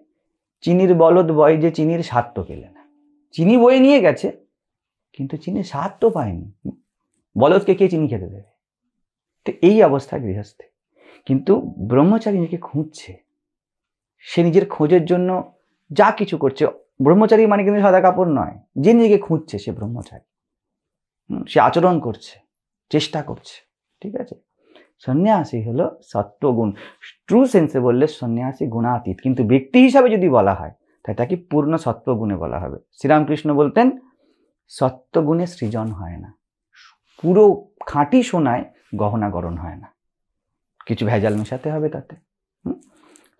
চিনির বলদ বয় যে চিনির স্বাদ তো পেলে না। চিনি বয়ে নিয়ে গেছে, কিন্তু চিনির স্বাদ তো পায়নি। বলদকে কে চিনি খেতে দেবে? তো এই অবস্থা গৃহস্থে। কিন্তু ব্রহ্মচারী নিজেকে খুঁজছে, সে নিজের খোঁজের জন্য যা কিছু করছে। ব্রহ্মচারী মানে কিন্তু সাদা কাপড় নয়, যে নিজেকে খুঁজছে সে ব্রহ্মচারী। সে আচরণ করছে, চেষ্টা করছে, ঠিক আছে। সন্ন্যাসী হলো সত্ত্বগুণ। ট্রু সেন্সে বললে সন্ন্যাসী গুণাতীত, কিন্তু ব্যক্তি হিসাবে যদি বলা হয় তাই তাকে পূর্ণ সত্ত্বগুণে বলা হবে। শ্রীরামকৃষ্ণ বলতেন সত্ত্বগুণে সৃজন হয় না, পুরো খাঁটি সোনায় গহনা গড়ন হয় না, কিছু ভেজাল মেশাতে হবে তাতে।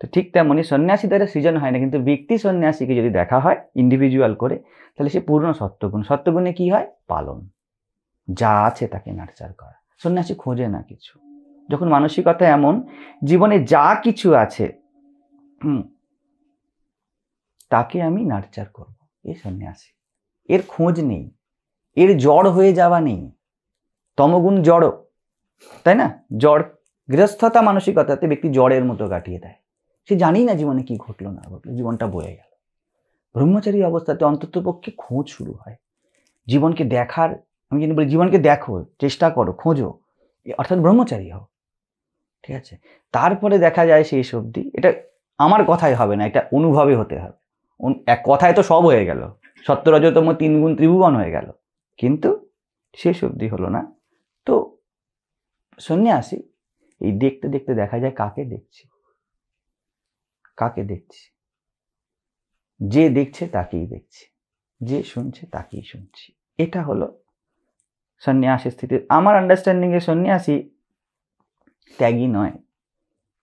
তো ঠিক তেমনই সন্ন্যাসী দ্বারা সৃজন হয় না, কিন্তু ব্যক্তি সন্ন্যাসীকে যদি দেখা হয় ইন্ডিভিজুয়াল করে, তাহলে সে পূর্ণ সত্ত্বগুণ। সত্ত্বগুণে কি হয়? পালন, যা আছে তাকে নার্চার করা। সন্ন্যাসী খোঁজে না কিছু। যখন মানসিকতা এমন, জীবনে যা কিছু আছে তাকে আমি নার্চার করব, এই সন্ন্যাসী। এর খোঁজ নেই, এর জড় হয়ে যাওয়া নেই। তমগুণ জড়, তাই না? জড় গৃহস্থতা মানসিকতাতে ব্যক্তি জড়ের মতো কাটিয়ে দেয়। সে জানি না জীবনে কি ঘটলো না ঘটলো, জীবনটা বয়ে গেল। ব্রহ্মচারী অবস্থাতে অন্তত পক্ষে খোঁজ শুরু হয়, জীবনকে দেখার। আমি যদি বলি জীবনকে দেখো, চেষ্টা করো, খোঁজো, অর্থাৎ ব্রহ্মচারী হও, ঠিক আছে। তারপরে দেখা যায় শেষ অবধি, এটা আমার কথাই হবে না, এটা অনুভবে হতে হবে। এক কথায় তো সব হয়ে গেল, সত্যরজতম 3 গুণ ত্রিভুবন হয়ে গেল, কিন্তু শেষ অবধি হলো না। তো সন্ন্যাসী এই দেখতে দেখতে দেখা যায় কাকে দেখছি, কাকে দেখছি, যে দেখছে তাকেই দেখছি, যে শুনছে তাকেই শুনছি। এটা হলো সন্ন্যাসী স্থিতি। আমার আন্ডারস্ট্যান্ডিং এ সন্ন্যাসী ত্যাগী নয়,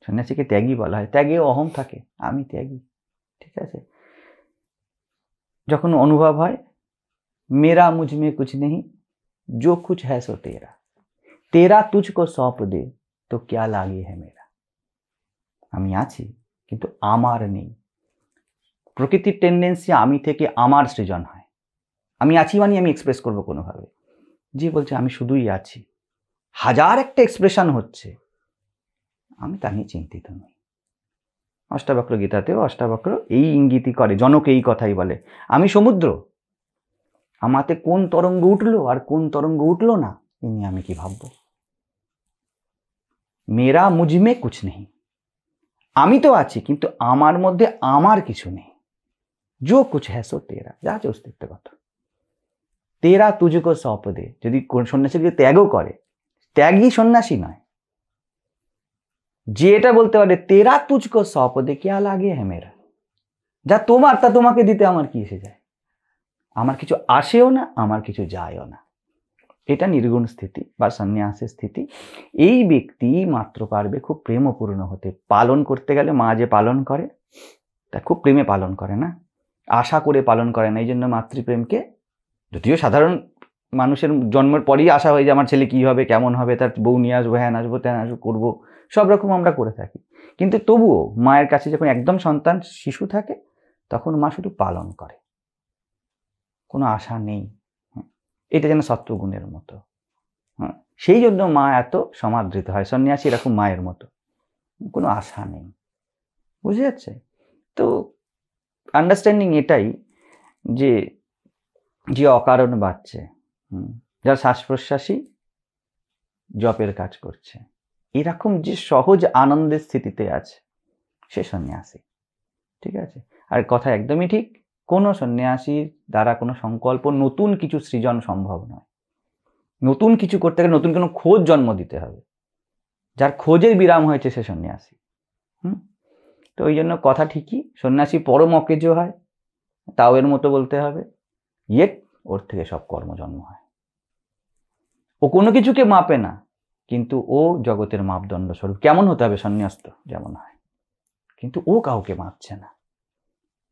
সন্ন্যাসীকে ত্যাগী বলা হয়, ত্যাগে অহম থাকে, আমি ত্যাগী, ঠিক আছে। যখন অনুভব হয় मेरा मुझ में कुछ नहीं, जो कुछ है सो तेरा, तेरा तुझको सौंप दे तो क्या लागे है मेरा। আমি আছি কিন্তু আমার নেই। প্রকৃতির টেন্ডেন্সি আমি থেকে আমার সৃজন হয়। আমি আছি মানে আমি এক্সপ্রেস করবো কোনোভাবে। যে বলছে আমি শুধুই আছি, হাজার একটা এক্সপ্রেশন হচ্ছে, আমি তা নিয়ে চিন্তিত নই। অষ্টাবক্র গীতাতেও অষ্টাবক্র এই ইঙ্গিতই করে, জনক এই কথাই বলে, আমি সমুদ্র, আমাতে কোন তরঙ্গ উঠলো আর কোন তরঙ্গ উঠলো না এ নিয়ে আমি কি ভাববো। মেরা মুঝমে কুছ নেই, আমি তো আছি কিন্তু আমার মধ্যে আমার কিছু নেই। जो कुछ है सो तेरा, যা আছে অস্তিত্বগত। তেরা তুঝকো সৌঁপ দে, যদি কোন সন্ন্যাসীকে ত্যাগও করে, ত্যাগই সন্ন্যাসী নয়। যে এটা বলতে পারে তেরা তুঝকো সৌঁপ দে क्या लागे है मेरा, যা তোমার তা তোমাকে দিতে আমার কি এসে যায়, আমার কিছু আসেও না, আমার কিছু যায়ও না। এটা নির্গুণ স্থিতি বা সন্ন্যাসের স্থিতি। এই ব্যক্তি মাত্র পারবে খুব প্রেমপূর্ণ হতে। পালন করতে গেলে মা যে পালন করে তা খুব প্রেমে পালন করে না, আশা করে পালন করে না। এই জন্য মাতৃপ্রেমকে, যদিও সাধারণ মানুষের জন্মের পরেই আশা হয় যে আমার ছেলে কী হবে, কেমন হবে, তার বউ নিয়ে আসবো, হ্যাঁ আসবো, ত্যান আসবো, করবো, সব রকম আমরা করে থাকি। কিন্তু তবুও মায়ের কাছে যখন একদম সন্তান শিশু থাকে তখন মা শুধু পালন করে, কোনো আশা নেই। এটা যেন সত্ত্বগুণের মতো। হ্যাঁ, সেই জন্য মা এত সমাদৃত হয়। সন্ন্যাসী এরকম মায়ের মতো, কোনো আশা নেই। বুঝে যাচ্ছে তো? আন্ডারস্ট্যান্ডিং এটাই যে যে অকারণ বাঁচছে, যার শ্বাস প্রশ্বাসই জপের কাজ করছে, এরকম যে সহজ আনন্দের স্থিতিতে আছে, সে সন্ন্যাসী, ঠিক আছে। আর কথা একদমই ঠিক, কোনো সন্ন্যাসীর দ্বারা কোনো সংকল্প, নতুন কিছু সৃজন সম্ভব নয়। নতুন কিছু করতে গেলে নতুন কোনো খোঁজ জন্ম দিতে হবে। যার খোঁজের বিরাম হয়েছে সে সন্ন্যাসী। তো ওই জন্য কথা ঠিকই, সন্ন্যাসী পরম অকেজ হয়, তাও এর মতো বলতে হবে, ইয়েট ওর থেকে সব কর্ম জন্ম হয়। ও কোনো কিছুকে মাপে না, কিন্তু ও জগতের মাপদণ্ড স্বরূপ। কেমন হতে হবে সন্ন্যস্ত যেমন হয়, কিন্তু ও কাউকে মাপছে না।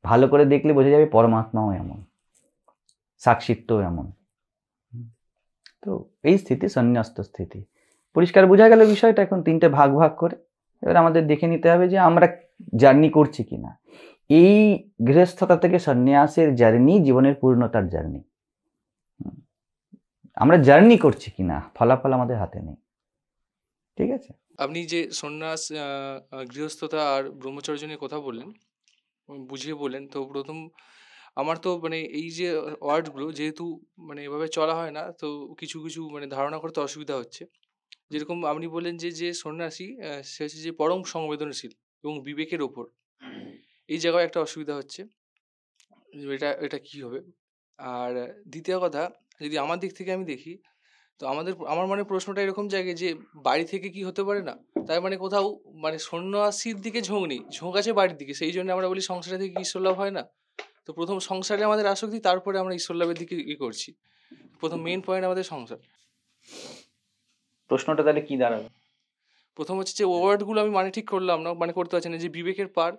ভালো করে দেখলে বোঝা যাবে পরমাত্মাও এমন, সাক্ষিত্বও এমন। তো এই স্থিতি সন্ন্যস্ত স্থিতি। পরিষ্কার বোঝা গেল বিষয়টা। এখন 3টে ভাগ ভাগ করে এবার আমাদের দেখে নিতে হবে যে আমরা জার্নি করছি কিনা। এই গৃহস্থতা থেকে সন্ন্যাসের জার্নি জীবনের পূর্ণতার জার্নি। আমরা জার্নি করছি কিনা, ফলাফল আমাদের হাতে নেই, ঠিক আছে। আপনি যে সন্ন্যাস, গৃহস্থতা আর ব্রহ্মচর্য নিয়ে কথা বললেন, বুঝিয়ে বললেন, তো প্রথম আমার তো মানে এই যে ওয়ার্ডগুলো যেহেতু মানে এভাবে চলা হয় না, তো কিছু কিছু মানে ধারণা করতে অসুবিধা হচ্ছে। যেরকম আপনি বললেন যে যে সন্ন্যাসী সে হচ্ছে যে পরম সংবেদনশীল এবং বিবেকের ওপর, এই জায়গায় একটা অসুবিধা হচ্ছে। এটা এটা কী হবে? আর দ্বিতীয় কথা, যদি আমার দিক থেকে আমি দেখি, তো আমার মানে প্রশ্নটা এরকম জায়গায় যে বাড়ি থেকে কি হতে পারে না, তাই মানে কোথাও মানে সন্ন্যাসীর দিকে ঝোঁক নেই, ঝোঁক আছে বাড়ির দিকে। সেই জন্য আমরা বলি সংসারে থেকে ঈশ্বর লাভ হয় না। তো প্রথম সংসারে আমাদের আসক্তি, তারপরে আমরা ঈশ্বর লাভের দিকে করছি। প্রথম মেন পয়েন্ট আমাদের সংসার। প্রশ্নটা তাহলে কি দাঁড়াবে? প্রথম হচ্ছে যে ওয়ার্ডগুলো আমি মানে ঠিক করলাম না, মানে করতে পারছি না, যে বিবেকের পার।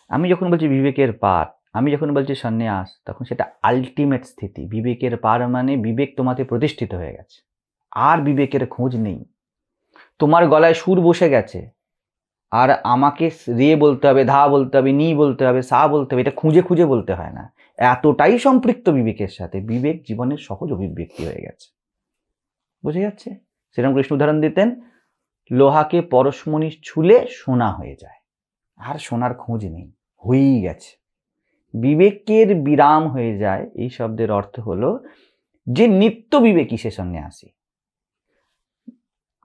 আমি যখন বলছি বিবেকের পার, আমি যখন বলছি সন্ন্যাস, তখন সেটা আলটিমেট স্থিতি। বিবেকের পার মানে বিবেক তোমাতে প্রতিষ্ঠিত হয়ে গেছে, আর বিবেকের খোঁজ নেই। তোমার গলায় সুর বসে গেছে, আর আমাকে রে বলতে হবে, ধা বলতে হবে, নি বলতে হবে, সা বলতে হবে, এটা খুঁজে খুঁজে বলতে হয় না। এতটাই সম্পৃক্ত বিবেকের সাথে, বিবেক জীবনের সহজ অভিব্যক্তি হয়ে গেছে। বুঝে যাচ্ছে? শ্রীরামকৃষ্ণ উদাহরণ দিতেন, লোহাকে পরশমণি ছুলে সোনা হয়ে যায়, আর সোনার খোঁজ নেই, হয়েই গেছে। বিবেকের বিরাম হয়ে যায়, এই শব্দের অর্থ হলো যে নিত্য বিবেকী সে সন্ন্যাসী,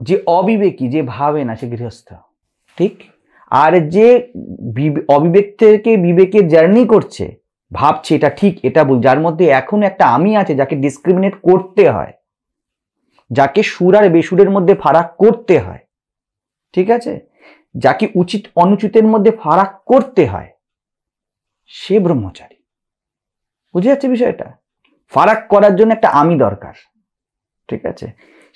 যে অবিবেকী, যে ভাবে না, সে গৃহস্থ, ঠিক। আর যে অবিবেক থেকে বিবেকের জার্নি করছে, ভাবছে এটা ঠিক এটা ভুল, যার মধ্যে এখন একটা আমি আছে যাকে ডিসক্রিমিনেট করতে হয়, যাকে সুর আর বেসুরের মধ্যে ফারাক করতে হয়, ঠিক আছে, যাকে উচিত অনুচিতের মধ্যে ফারাক করতে হয়, সে ব্রহ্মচারী। বুঝে যাচ্ছে বিষয়টা? ফারাক করার জন্য একটা আমি দরকার, ঠিক আছে।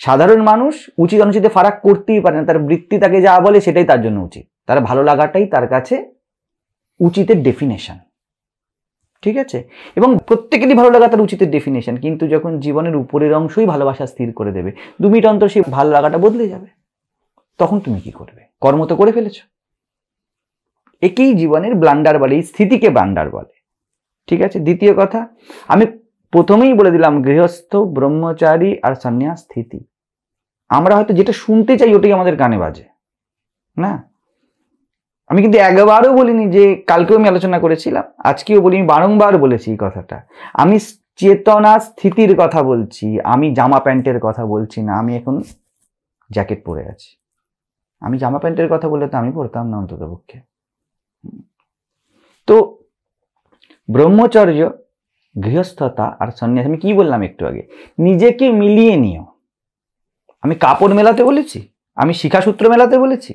সাধারণ মানুষ উচিত অনুচিতে ফারাক করতেই পারে না, তার বৃত্তি তাকে যা বলে সেটাই তার জন্য উচিত, তার ভালো লাগাটাই তার কাছে উচিতের ডেফিনেশন, ঠিক আছে। এবং প্রত্যেকেরই ভালো লাগা তার উচিতের ডেফিনেশন, কিন্তু যখন জীবনের উপরের অংশই ভালোবাসা স্থির করে দেবে, 2 মিনিট অন্তর সেই ভালো লাগাটা বদলে যাবে, তখন তুমি কি করবে? কর্ম তো করে ফেলেছ। একেই জীবনের ব্লান্ডার বলে, এই স্থিতিকে ব্লান্ডার বলে, ঠিক আছে। দ্বিতীয় কথা, আমি প্রথমেই বলে দিলাম, গৃহস্থ, ব্রহ্মচারী আর সন্ন্যাস স্থিতি। আমরা হয়তো যেটা শুনতে চাই ওটাই আমাদের কানে বাজে না। আমি কিন্তু একবারও বলিনি, যে কালকেও আমি আলোচনা করেছিলাম, আজকেও বলি, আমি বারংবার বলেছি এই কথাটা। আমি চেতনা স্থিতির কথা বলছি, আমি জামা প্যান্টের কথা বলছি না। আমি এখন জ্যাকেট পরে আছি, আমি জামা প্যান্টের কথা বললে তো আমি পড়তাম না অন্তত পক্ষে। তো ব্রহ্মচর্য, গৃহস্থতা আর সন্ন্যাস, আমি কি বললাম একটু আগে, নিজেকে মিলিয়ে নিও। আমি কাপড় মেলাতে বলেছি, আমি শিখাসূত্র মেলাতে বলেছি,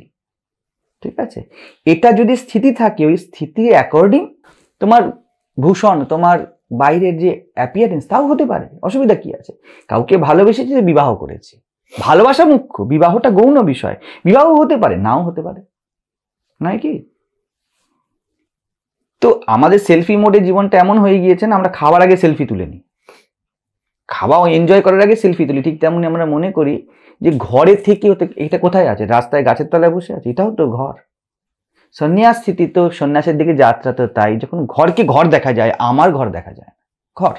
ঠিক আছে। এটা যদি স্থিতি থাকে, ওই স্থিতি অ্যাকর্ডিং তোমার ভূষণ, তোমার বাইরের যে অ্যাপিয়ারেন্স, তাও হতে পারে, অসুবিধা কি আছে? কাউকে ভালোবেসেছি, বিবাহ করেছি, ভালোবাসা মুখ্য, বিবাহটা গৌণ বিষয়। বিবাহ হতে পারে, নাও হতে পারে, নয় কি? তো আমাদের সেলফি মোডে জীবনটা এমন হয়ে গিয়েছে না, আমরা খাওয়ার আগে সেলফি তুলে নিই, খাওয়া এনজয় করার আগে সেলফি তুলি। ঠিক তেমনি আমরা মনে করি যে ঘরে থেকে এটা কোথায় আছে, রাস্তায় গাছের তলায় বসে আছে, এটাও তো ঘর। সন্ন্যাস স্থিতি তো, সন্ন্যাসের দিকে যাত্রা তো তাই, যখন ঘরকে ঘর দেখা যায়, আমার ঘর দেখা যায় না, ঘর,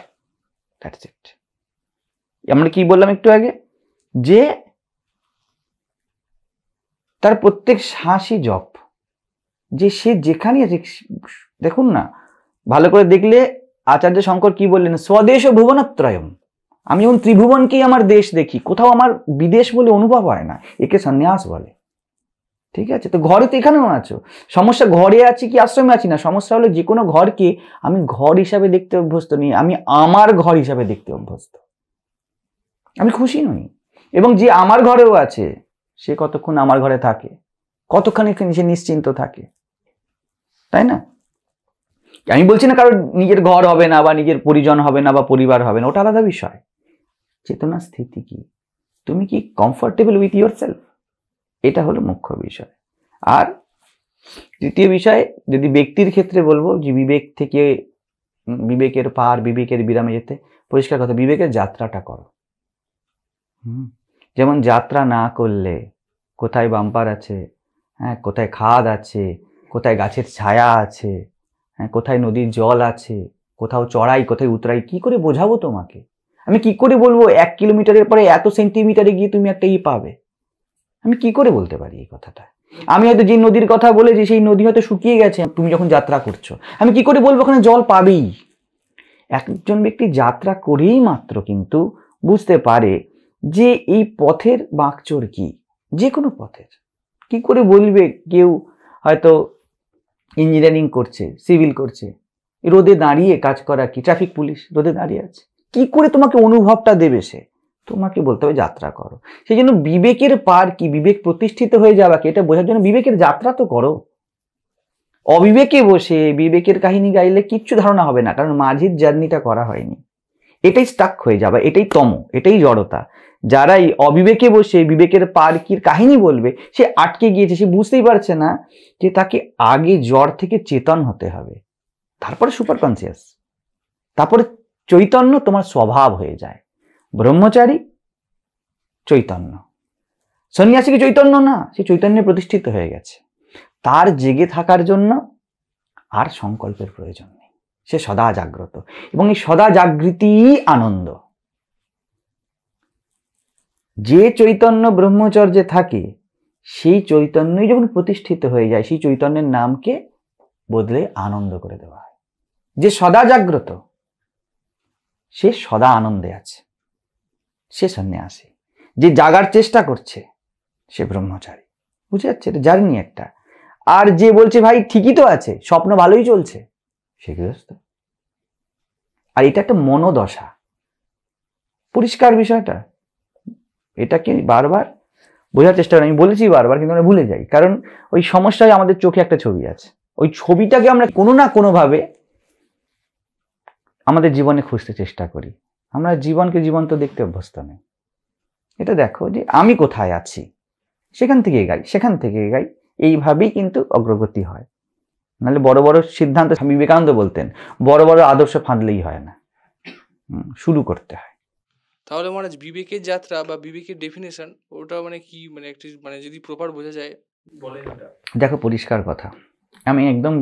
দ্যাটস ইট। আমরা কি বললাম একটু আগে, যে তার প্রত্যেক শ্বাসই জপ, যে সে যেখানে আছে। দেখুন না, ভালো করে দেখলে আচার্য শঙ্কর কি বললেন, স্বদেশ ও ভুবনত্রয়ম। আমি যখন ত্রিভুবনকেই আমার দেশ দেখি, কোথাও আমার বিদেশ বলে অনুভব হয় না, একে সন্ন্যাস বলে, ঠিক আছে। তো ঘরে তো এখানেও আছো, সমস্যা ঘরে আছি কি আশ্রমে আছি না, সমস্যা হলো যে কোনো ঘরকে আমি ঘর হিসাবে দেখতে অভ্যস্ত নই, আমি আমার ঘর হিসাবে দেখতে অভ্যস্ত, আমি খুশি নই। এবং যে আমার ঘরেও আছে, সে কতক্ষণ আমার ঘরে থাকে, কতক্ষণ সে নিশ্চিন্ত থাকে, তাই না? আমি বলছি না কারোর নিজের ঘর হবে না, বা নিজের পরিজন হবে না, বা পরিবার হবে না, ওটা আলাদা বিষয়। চেতনা স্থিতি কি, তুমি কি কমফোর্টেবল উইথ ইয়োর সেলফ, এটা হলো মুখ্য বিষয়। আর তৃতীয় বিষয়, যদি ব্যক্তির ক্ষেত্রে বলবো, যে বিবেক থেকে বিবেকের পার, বিবেকের বিরামে যেতে, পরিষ্কার কথা, বিবেকের যাত্রাটা করো। যেমন যাত্রা না করলে কোথায় বাম্পার আছে, হ্যাঁ, কোথায় খাদ আছে, কোথায় গাছের ছায়া আছে, হ্যাঁ, কোথায় নদীর জল আছে, কোথাও চড়াই, কোথায় উতরাই, কি করে বোঝাবো তোমাকে? আমি কি করে বলবো 1 কিলোমিটারের পরে এত সেন্টিমিটারে গিয়ে তুমি একটা পাবে? আমি কি করে বলতে পারি এই কথাটা? আমি হয়তো যে নদীর কথা বলেছি, সেই নদী হয়তো শুকিয়ে গেছে তুমি যখন যাত্রা করছো, আমি কি করে বলবো ওখানে জল পাবেই? একজন ব্যক্তি যাত্রা করেই মাত্র কিন্তু বুঝতে পারে যে এই পথের বাঁকচোর কি, যে কোনো পথের। কি করে বলবে কেউ হয়তো ইঞ্জিনিয়ারিং করছে, সিভিল করছে, রোদে দাঁড়িয়ে কাজ করা কি, ট্রাফিক পুলিশ রোদে দাঁড়িয়ে আছে, কি করে তোমাকে অনুভবটা দেবে? সে তোমাকে বলতে হবে যাত্রা করো। সেই জন্য বিবেকের পার কি, বিবেক প্রতিষ্ঠিত হয়ে যাওয়া কি, এটা বোঝার জন্য বিবেকের যাত্রা তো করো। অবিবেকে বসে বিবেকের কাহিনী গাইলে কিচ্ছু ধারণা হবে না, কারণ মাঝির জার্নিটা করা হয়নি। এটাই স্টাক হয়ে যাবে, এটাই তম, এটাই জড়তা। যারা এই অবিবেকে বসে বিবেকের পার কির কাহিনী বলবে, সে আটকে গিয়েছে, সে বুঝতেই পারছে না যে তাকে আগে জড় থেকে চেতন হতে হবে, তারপরে সুপার কনসিয়াস, তারপরে চৈতন্য তোমার স্বভাব হয়ে যায়। ব্রহ্মচারী চৈতন্য, সন্ন্যাসী কি চৈতন্য না, সে চৈতন্যে প্রতিষ্ঠিত হয়ে গেছে। তার জেগে থাকার জন্য আর সংকল্পের প্রয়োজন নেই, সে সদা জাগ্রত, এবং এই সদা জাগৃতিই আনন্দ। যে চৈতন্য ব্রহ্মচর্যে থাকে, সেই চৈতন্যই যখন প্রতিষ্ঠিত হয়ে যায়, সেই চৈতন্যের নামকে বদলে আনন্দ করে দেওয়া হয়। যে সদা জাগ্রত, সে সদা আনন্দে আছে, সে সন্ন্যাসী। যে জাগার চেষ্টা করছে, সে ব্রহ্মচারী। বুঝে যাচ্ছে? এটা জার্নি একটা। আর যে বলছে ভাই ঠিকই তো আছে, স্বপ্ন ভালোই চলছে, সে গৃহস্থ। আর এটা একটা মনোদশা। পরিষ্কার বিষয়টা, এটাকে বারবার বোঝার চেষ্টা করি। আমি বলেছি বারবার, কিন্তু আমরা ভুলে যাই, কারণ ওই সমস্যায় আমাদের চোখে একটা ছবি আছে, ওই ছবিটাকে আমরা কোনো না কোনোভাবে আমাদের জীবনে খুঁজতে চেষ্টা করি। আমরা জীবনকে জীবন্ত দেখতে অভ্যস্ত নই। এটা দেখো যে আমি কোথায় আছি, সেখান থেকে এগাই, সেখান থেকে এগাই, এইভাবেই কিন্তু অগ্রগতি হয়। নাহলে বড় বড় সিদ্ধান্ত, স্বামী বিবেকানন্দ বলতেন, বড় বড় আদর্শ ফাঁদলেই হয় না, শুরু করতে হয়। তাহলে মহারাজ বিবেকের যাত্রা বা বিবেকের ডেফিনেশন ওটা মানে কি, মানে একটি মানে যদি প্রপার বোঝা যায় বলেন ওটা। দেখো পরিষ্কার কথা, আমি একদম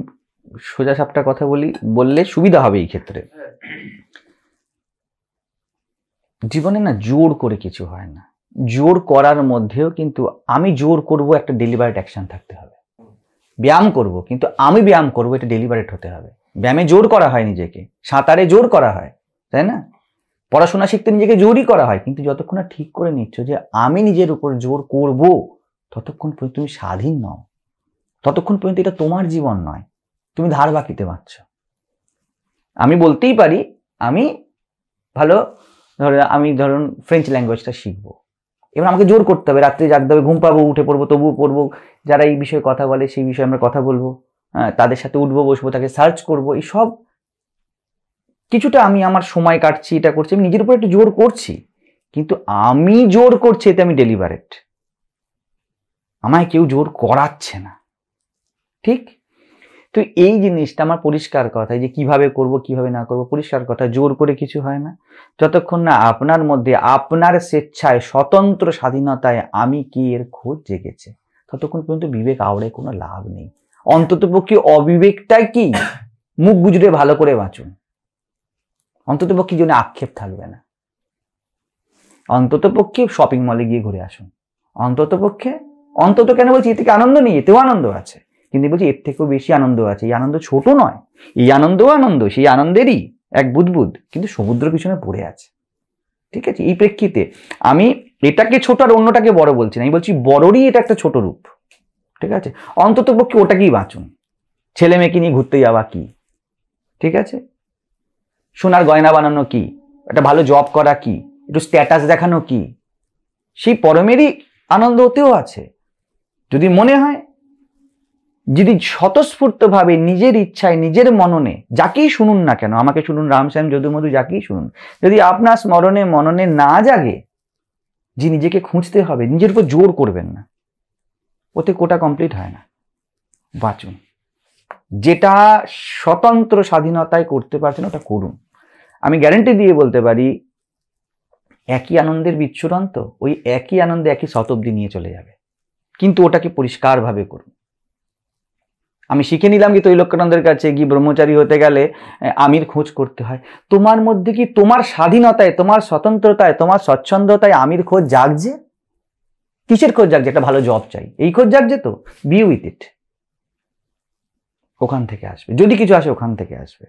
সোজা সাপটা কথা বললে সুবিধা হবে এই ক্ষেত্রে। জীবনে না জোর করে কিছু হয় না, জোর করার মধ্যেও কিন্তু আমি জোর করব, একটা ডেলিবারেট অ্যাকশন থাকতে হবে। ব্যায়াম করব, কিন্তু আমি ব্যায়াম করব, এটা ডেলিবারেট হতে হবে। ব্যায়ামে জোর করা হয় নিজেকে, সাঁতারে জোর করা হয়, তাই না? পড়াশোনা শিখতে নিজেকে জোরই করা হয়, কিন্তু যতক্ষণ না ঠিক করে নিচ্ছ যে আমি নিজের উপর জোর করব, ততক্ষণ পর্যন্ত তুমি স্বাধীন নও, ততক্ষণ পর্যন্ত এটা তোমার জীবন নয়, তুমি ধার বাকিতে পাচ্ছ। আমি বলতেই পারি আমি ভালো, ধরুন ফ্রেঞ্চ ল্যাঙ্গুয়েজটা শিখবো, এবার আমাকে জোর করতে হবে, রাত্রে জাগতে হবে, ঘুম পাবো, উঠে পড়বো, তবুও পড়বো, যারা এই বিষয়ে কথা বলে সেই বিষয়ে আমরা কথা বলবো, হ্যাঁ, তাদের সাথে উঠবো বসবো, তাকে সার্চ করবো, এই সব কিছুটা আমি আমার সময় কাটছি, এটা করছি, আমি নিজের উপর একটু জোর করছি, কিন্তু আমি জোর করছি এতে আমি ডেলিবারেট, আমায় কেউ জোর করাচ্ছে না। ঠিক? তো এই জিনিসটা আমার পরিষ্কার কথা, যে কিভাবে করব কিভাবে না করব, পরিষ্কার কথা, জোর করে কিছু হয় না। যতক্ষণ না আপনার মধ্যে আপনার স্বেচ্ছায় স্বতন্ত্র স্বাধীনতায় আমি কি এর খোঁজ জেগেছে, ততক্ষণ পর্যন্ত বিবেক আওড়ে কোনো লাভ নেই। অন্তত পক্ষে অবিবেকটাই কি, মুখ গুজরে ভালো করে বাঁচুন, অন্তত পক্ষে জন্য আক্ষেপ থাকবে না। অন্তত পক্ষে শপিং মলে গিয়ে ঘুরে আসুন, অন্তত পক্ষে, অন্তত কেন বলছি, এ থেকে আনন্দ নেই, এতেও আনন্দ আছে, কিন্তু বলছি এর থেকেও বেশি আনন্দ আছে। এই আনন্দ ছোট নয়, এই আনন্দও আনন্দ, সেই আনন্দেরই এক বুদবুদ, কিন্তু সমুদ্র পিছনে পড়ে আছে। ঠিক আছে? এই প্রেক্ষিতে আমি এটাকে ছোট আর অন্যটাকে বড় বলছি না, আমি বলছি বড়রই এটা একটা ছোট রূপ। ঠিক আছে? অন্তত পক্ষে ওটাকেই বাঁচুন। ছেলে মেয়েকে নিয়ে ঘুরতে যাওয়া কি, ঠিক আছে, সোনার গয়না বানানো কি, একটা ভালো জব করা কি, একটু স্ট্যাটাস দেখানো কি, সেই পরমেরই আনন্দ ওতেও আছে। যদি মনে হয়, যদি স্বতঃস্ফূর্তভাবে নিজের ইচ্ছায় নিজের মননে যাকেই শুনুন না কেন, আমাকে শুনুন, রামশ্যাম, যদুমধু, যাকেই শুনুন, যদি আপনার স্মরণে মননে না জাগে যে নিজেকে খুঁজতে হবে, নিজের উপর জোর করবেন না, ওতে কোটা কমপ্লিট হয় না। বাঁচুন, যেটা স্বতন্ত্র স্বাধীনতায় করতে পারছেন ওটা করুন। আমি গ্যারান্টি দিয়ে বলতে পারি, একই আনন্দের বিচ্ছুরণ তো, ওই একই আনন্দে একই শতাব্দী নিয়ে চলে যাবে, কিন্তু ওটাকে পরিষ্কারভাবে করুন। আমি শিখে নিলাম কি তৈলক্যানন্দের কাছে গিয়ে ব্রহ্মচারী হতে গেলে আমির খোঁজ করতে হয়। তোমার মধ্যে কি তোমার স্বাধীনতায়, তোমার স্বতন্ত্রতায়, তোমার স্বচ্ছন্দতায় আমির খোঁজ জাগছে? কিসের খোঁজ জাগছে? একটা ভালো জব চাই, এই খোঁজ জাগছে তো, বি উইথ ইট। ওখান থেকে আসবে, যদি কিছু আসে ওখান থেকে আসবে।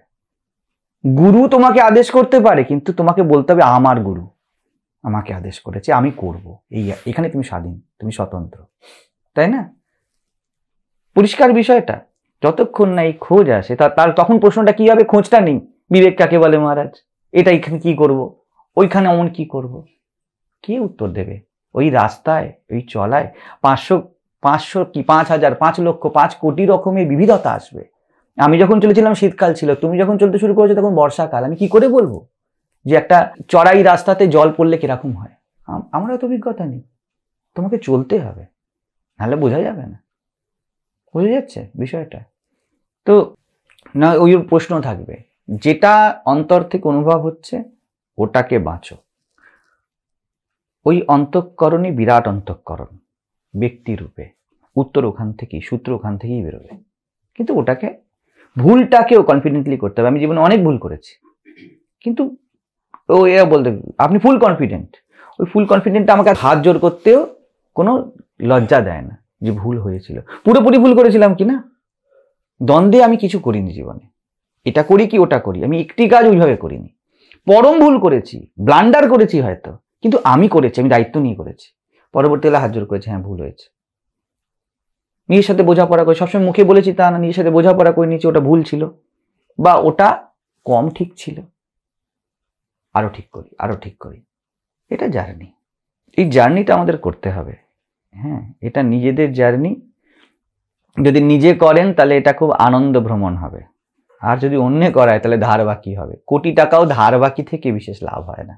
গুরু তোমাকে আদেশ করতে পারে, কিন্তু তোমাকে বলতে হবে আমার গুরু আমাকে আদেশ করেছে, আমি করব। এখানে তুমি স্বাধীন, তুমি স্বতন্ত্র, তাই না? পরিষ্কার বিষয়টা। যতক্ষণ না এই খোঁজ আসে, তার তখন প্রশ্নটা কি হবে? খোঁজটা নেই, বিবেক কাকে বলে মহারাজ? এটা এখানে কি করব, ওইখানে অমন কি করব? কে উত্তর দেবে? ওই রাস্তায়, ওই চলায় 500 কি 5000, 5 লক্ষ, 5 কোটি রকমের বিবিধতা আসবে। আমি যখন চলেছিলাম শীতকাল ছিল, তুমি যখন চলতে শুরু করেছো তখন বর্ষাকাল। আমি কি করে বলবো যে একটা চড়াই রাস্তাতে জল পড়লে কিরকম হয়? আমার এত অভিজ্ঞতা নেই। তোমাকে চলতে হবে, নাহলে বোঝা যাবে না। বোঝা যাচ্ছে বিষয়টা? তো না, ওই প্রশ্ন থাকবে, যেটা অন্তর থেকে অনুভব হচ্ছে ওটাকে বাঁচো। ওই অন্তঃকরণই বিরাট অন্তঃকরণ, ব্যক্তি রূপে। উত্তর ওখান থেকেই, সূত্র ওখান থেকেই বেরোবে। কিন্তু ওটাকে, ভুলটাকেও কনফিডেন্টলি করতে হবে। আমি জীবনে অনেক ভুল করেছি, কিন্তু ও এরা বলতে আপনি ফুল কনফিডেন্ট, ওই ফুল কনফিডেন্টটা আমাকে হাত জোর করতেও কোনো লজ্জা দেয় না যে ভুল হয়েছিল। পুরোপুরি ভুল করেছিলাম কিনা দ্বন্দ্বে আমি কিছু করিনি জীবনে, এটা করি কি ওটা করি, আমি একটি কাজ ওইভাবে করিনি। পরম ভুল করেছি, ব্লান্ডার করেছি হয়তো, কিন্তু আমি করেছি, আমি দায়িত্ব নিয়ে করেছি। পরবর্তীকালে হাত জোর করেছি, হ্যাঁ ভুল হয়েছে। নিজের সাথে বোঝাপড়া করে, সবসময় মুখে বলেছি তা না, নিজের সাথে বোঝাপড়া করে নিয়েছি ওটা ভুল ছিল, বা ওটা কম ঠিক ছিল, আরো ঠিক করি, আরো ঠিক করি। এটা জার্নি, এই জার্নিটা আমাদের করতে হবে। হ্যাঁ, এটা নিজেদের জার্নি। যদি নিজে করেন তাহলে এটা খুব আনন্দ ভ্রমণ হবে, আর যদি অন্য করায় তাহলে ধার বাকি হবে। কোটি টাকাও ধার বাকি থেকে বিশেষ লাভ হয় না।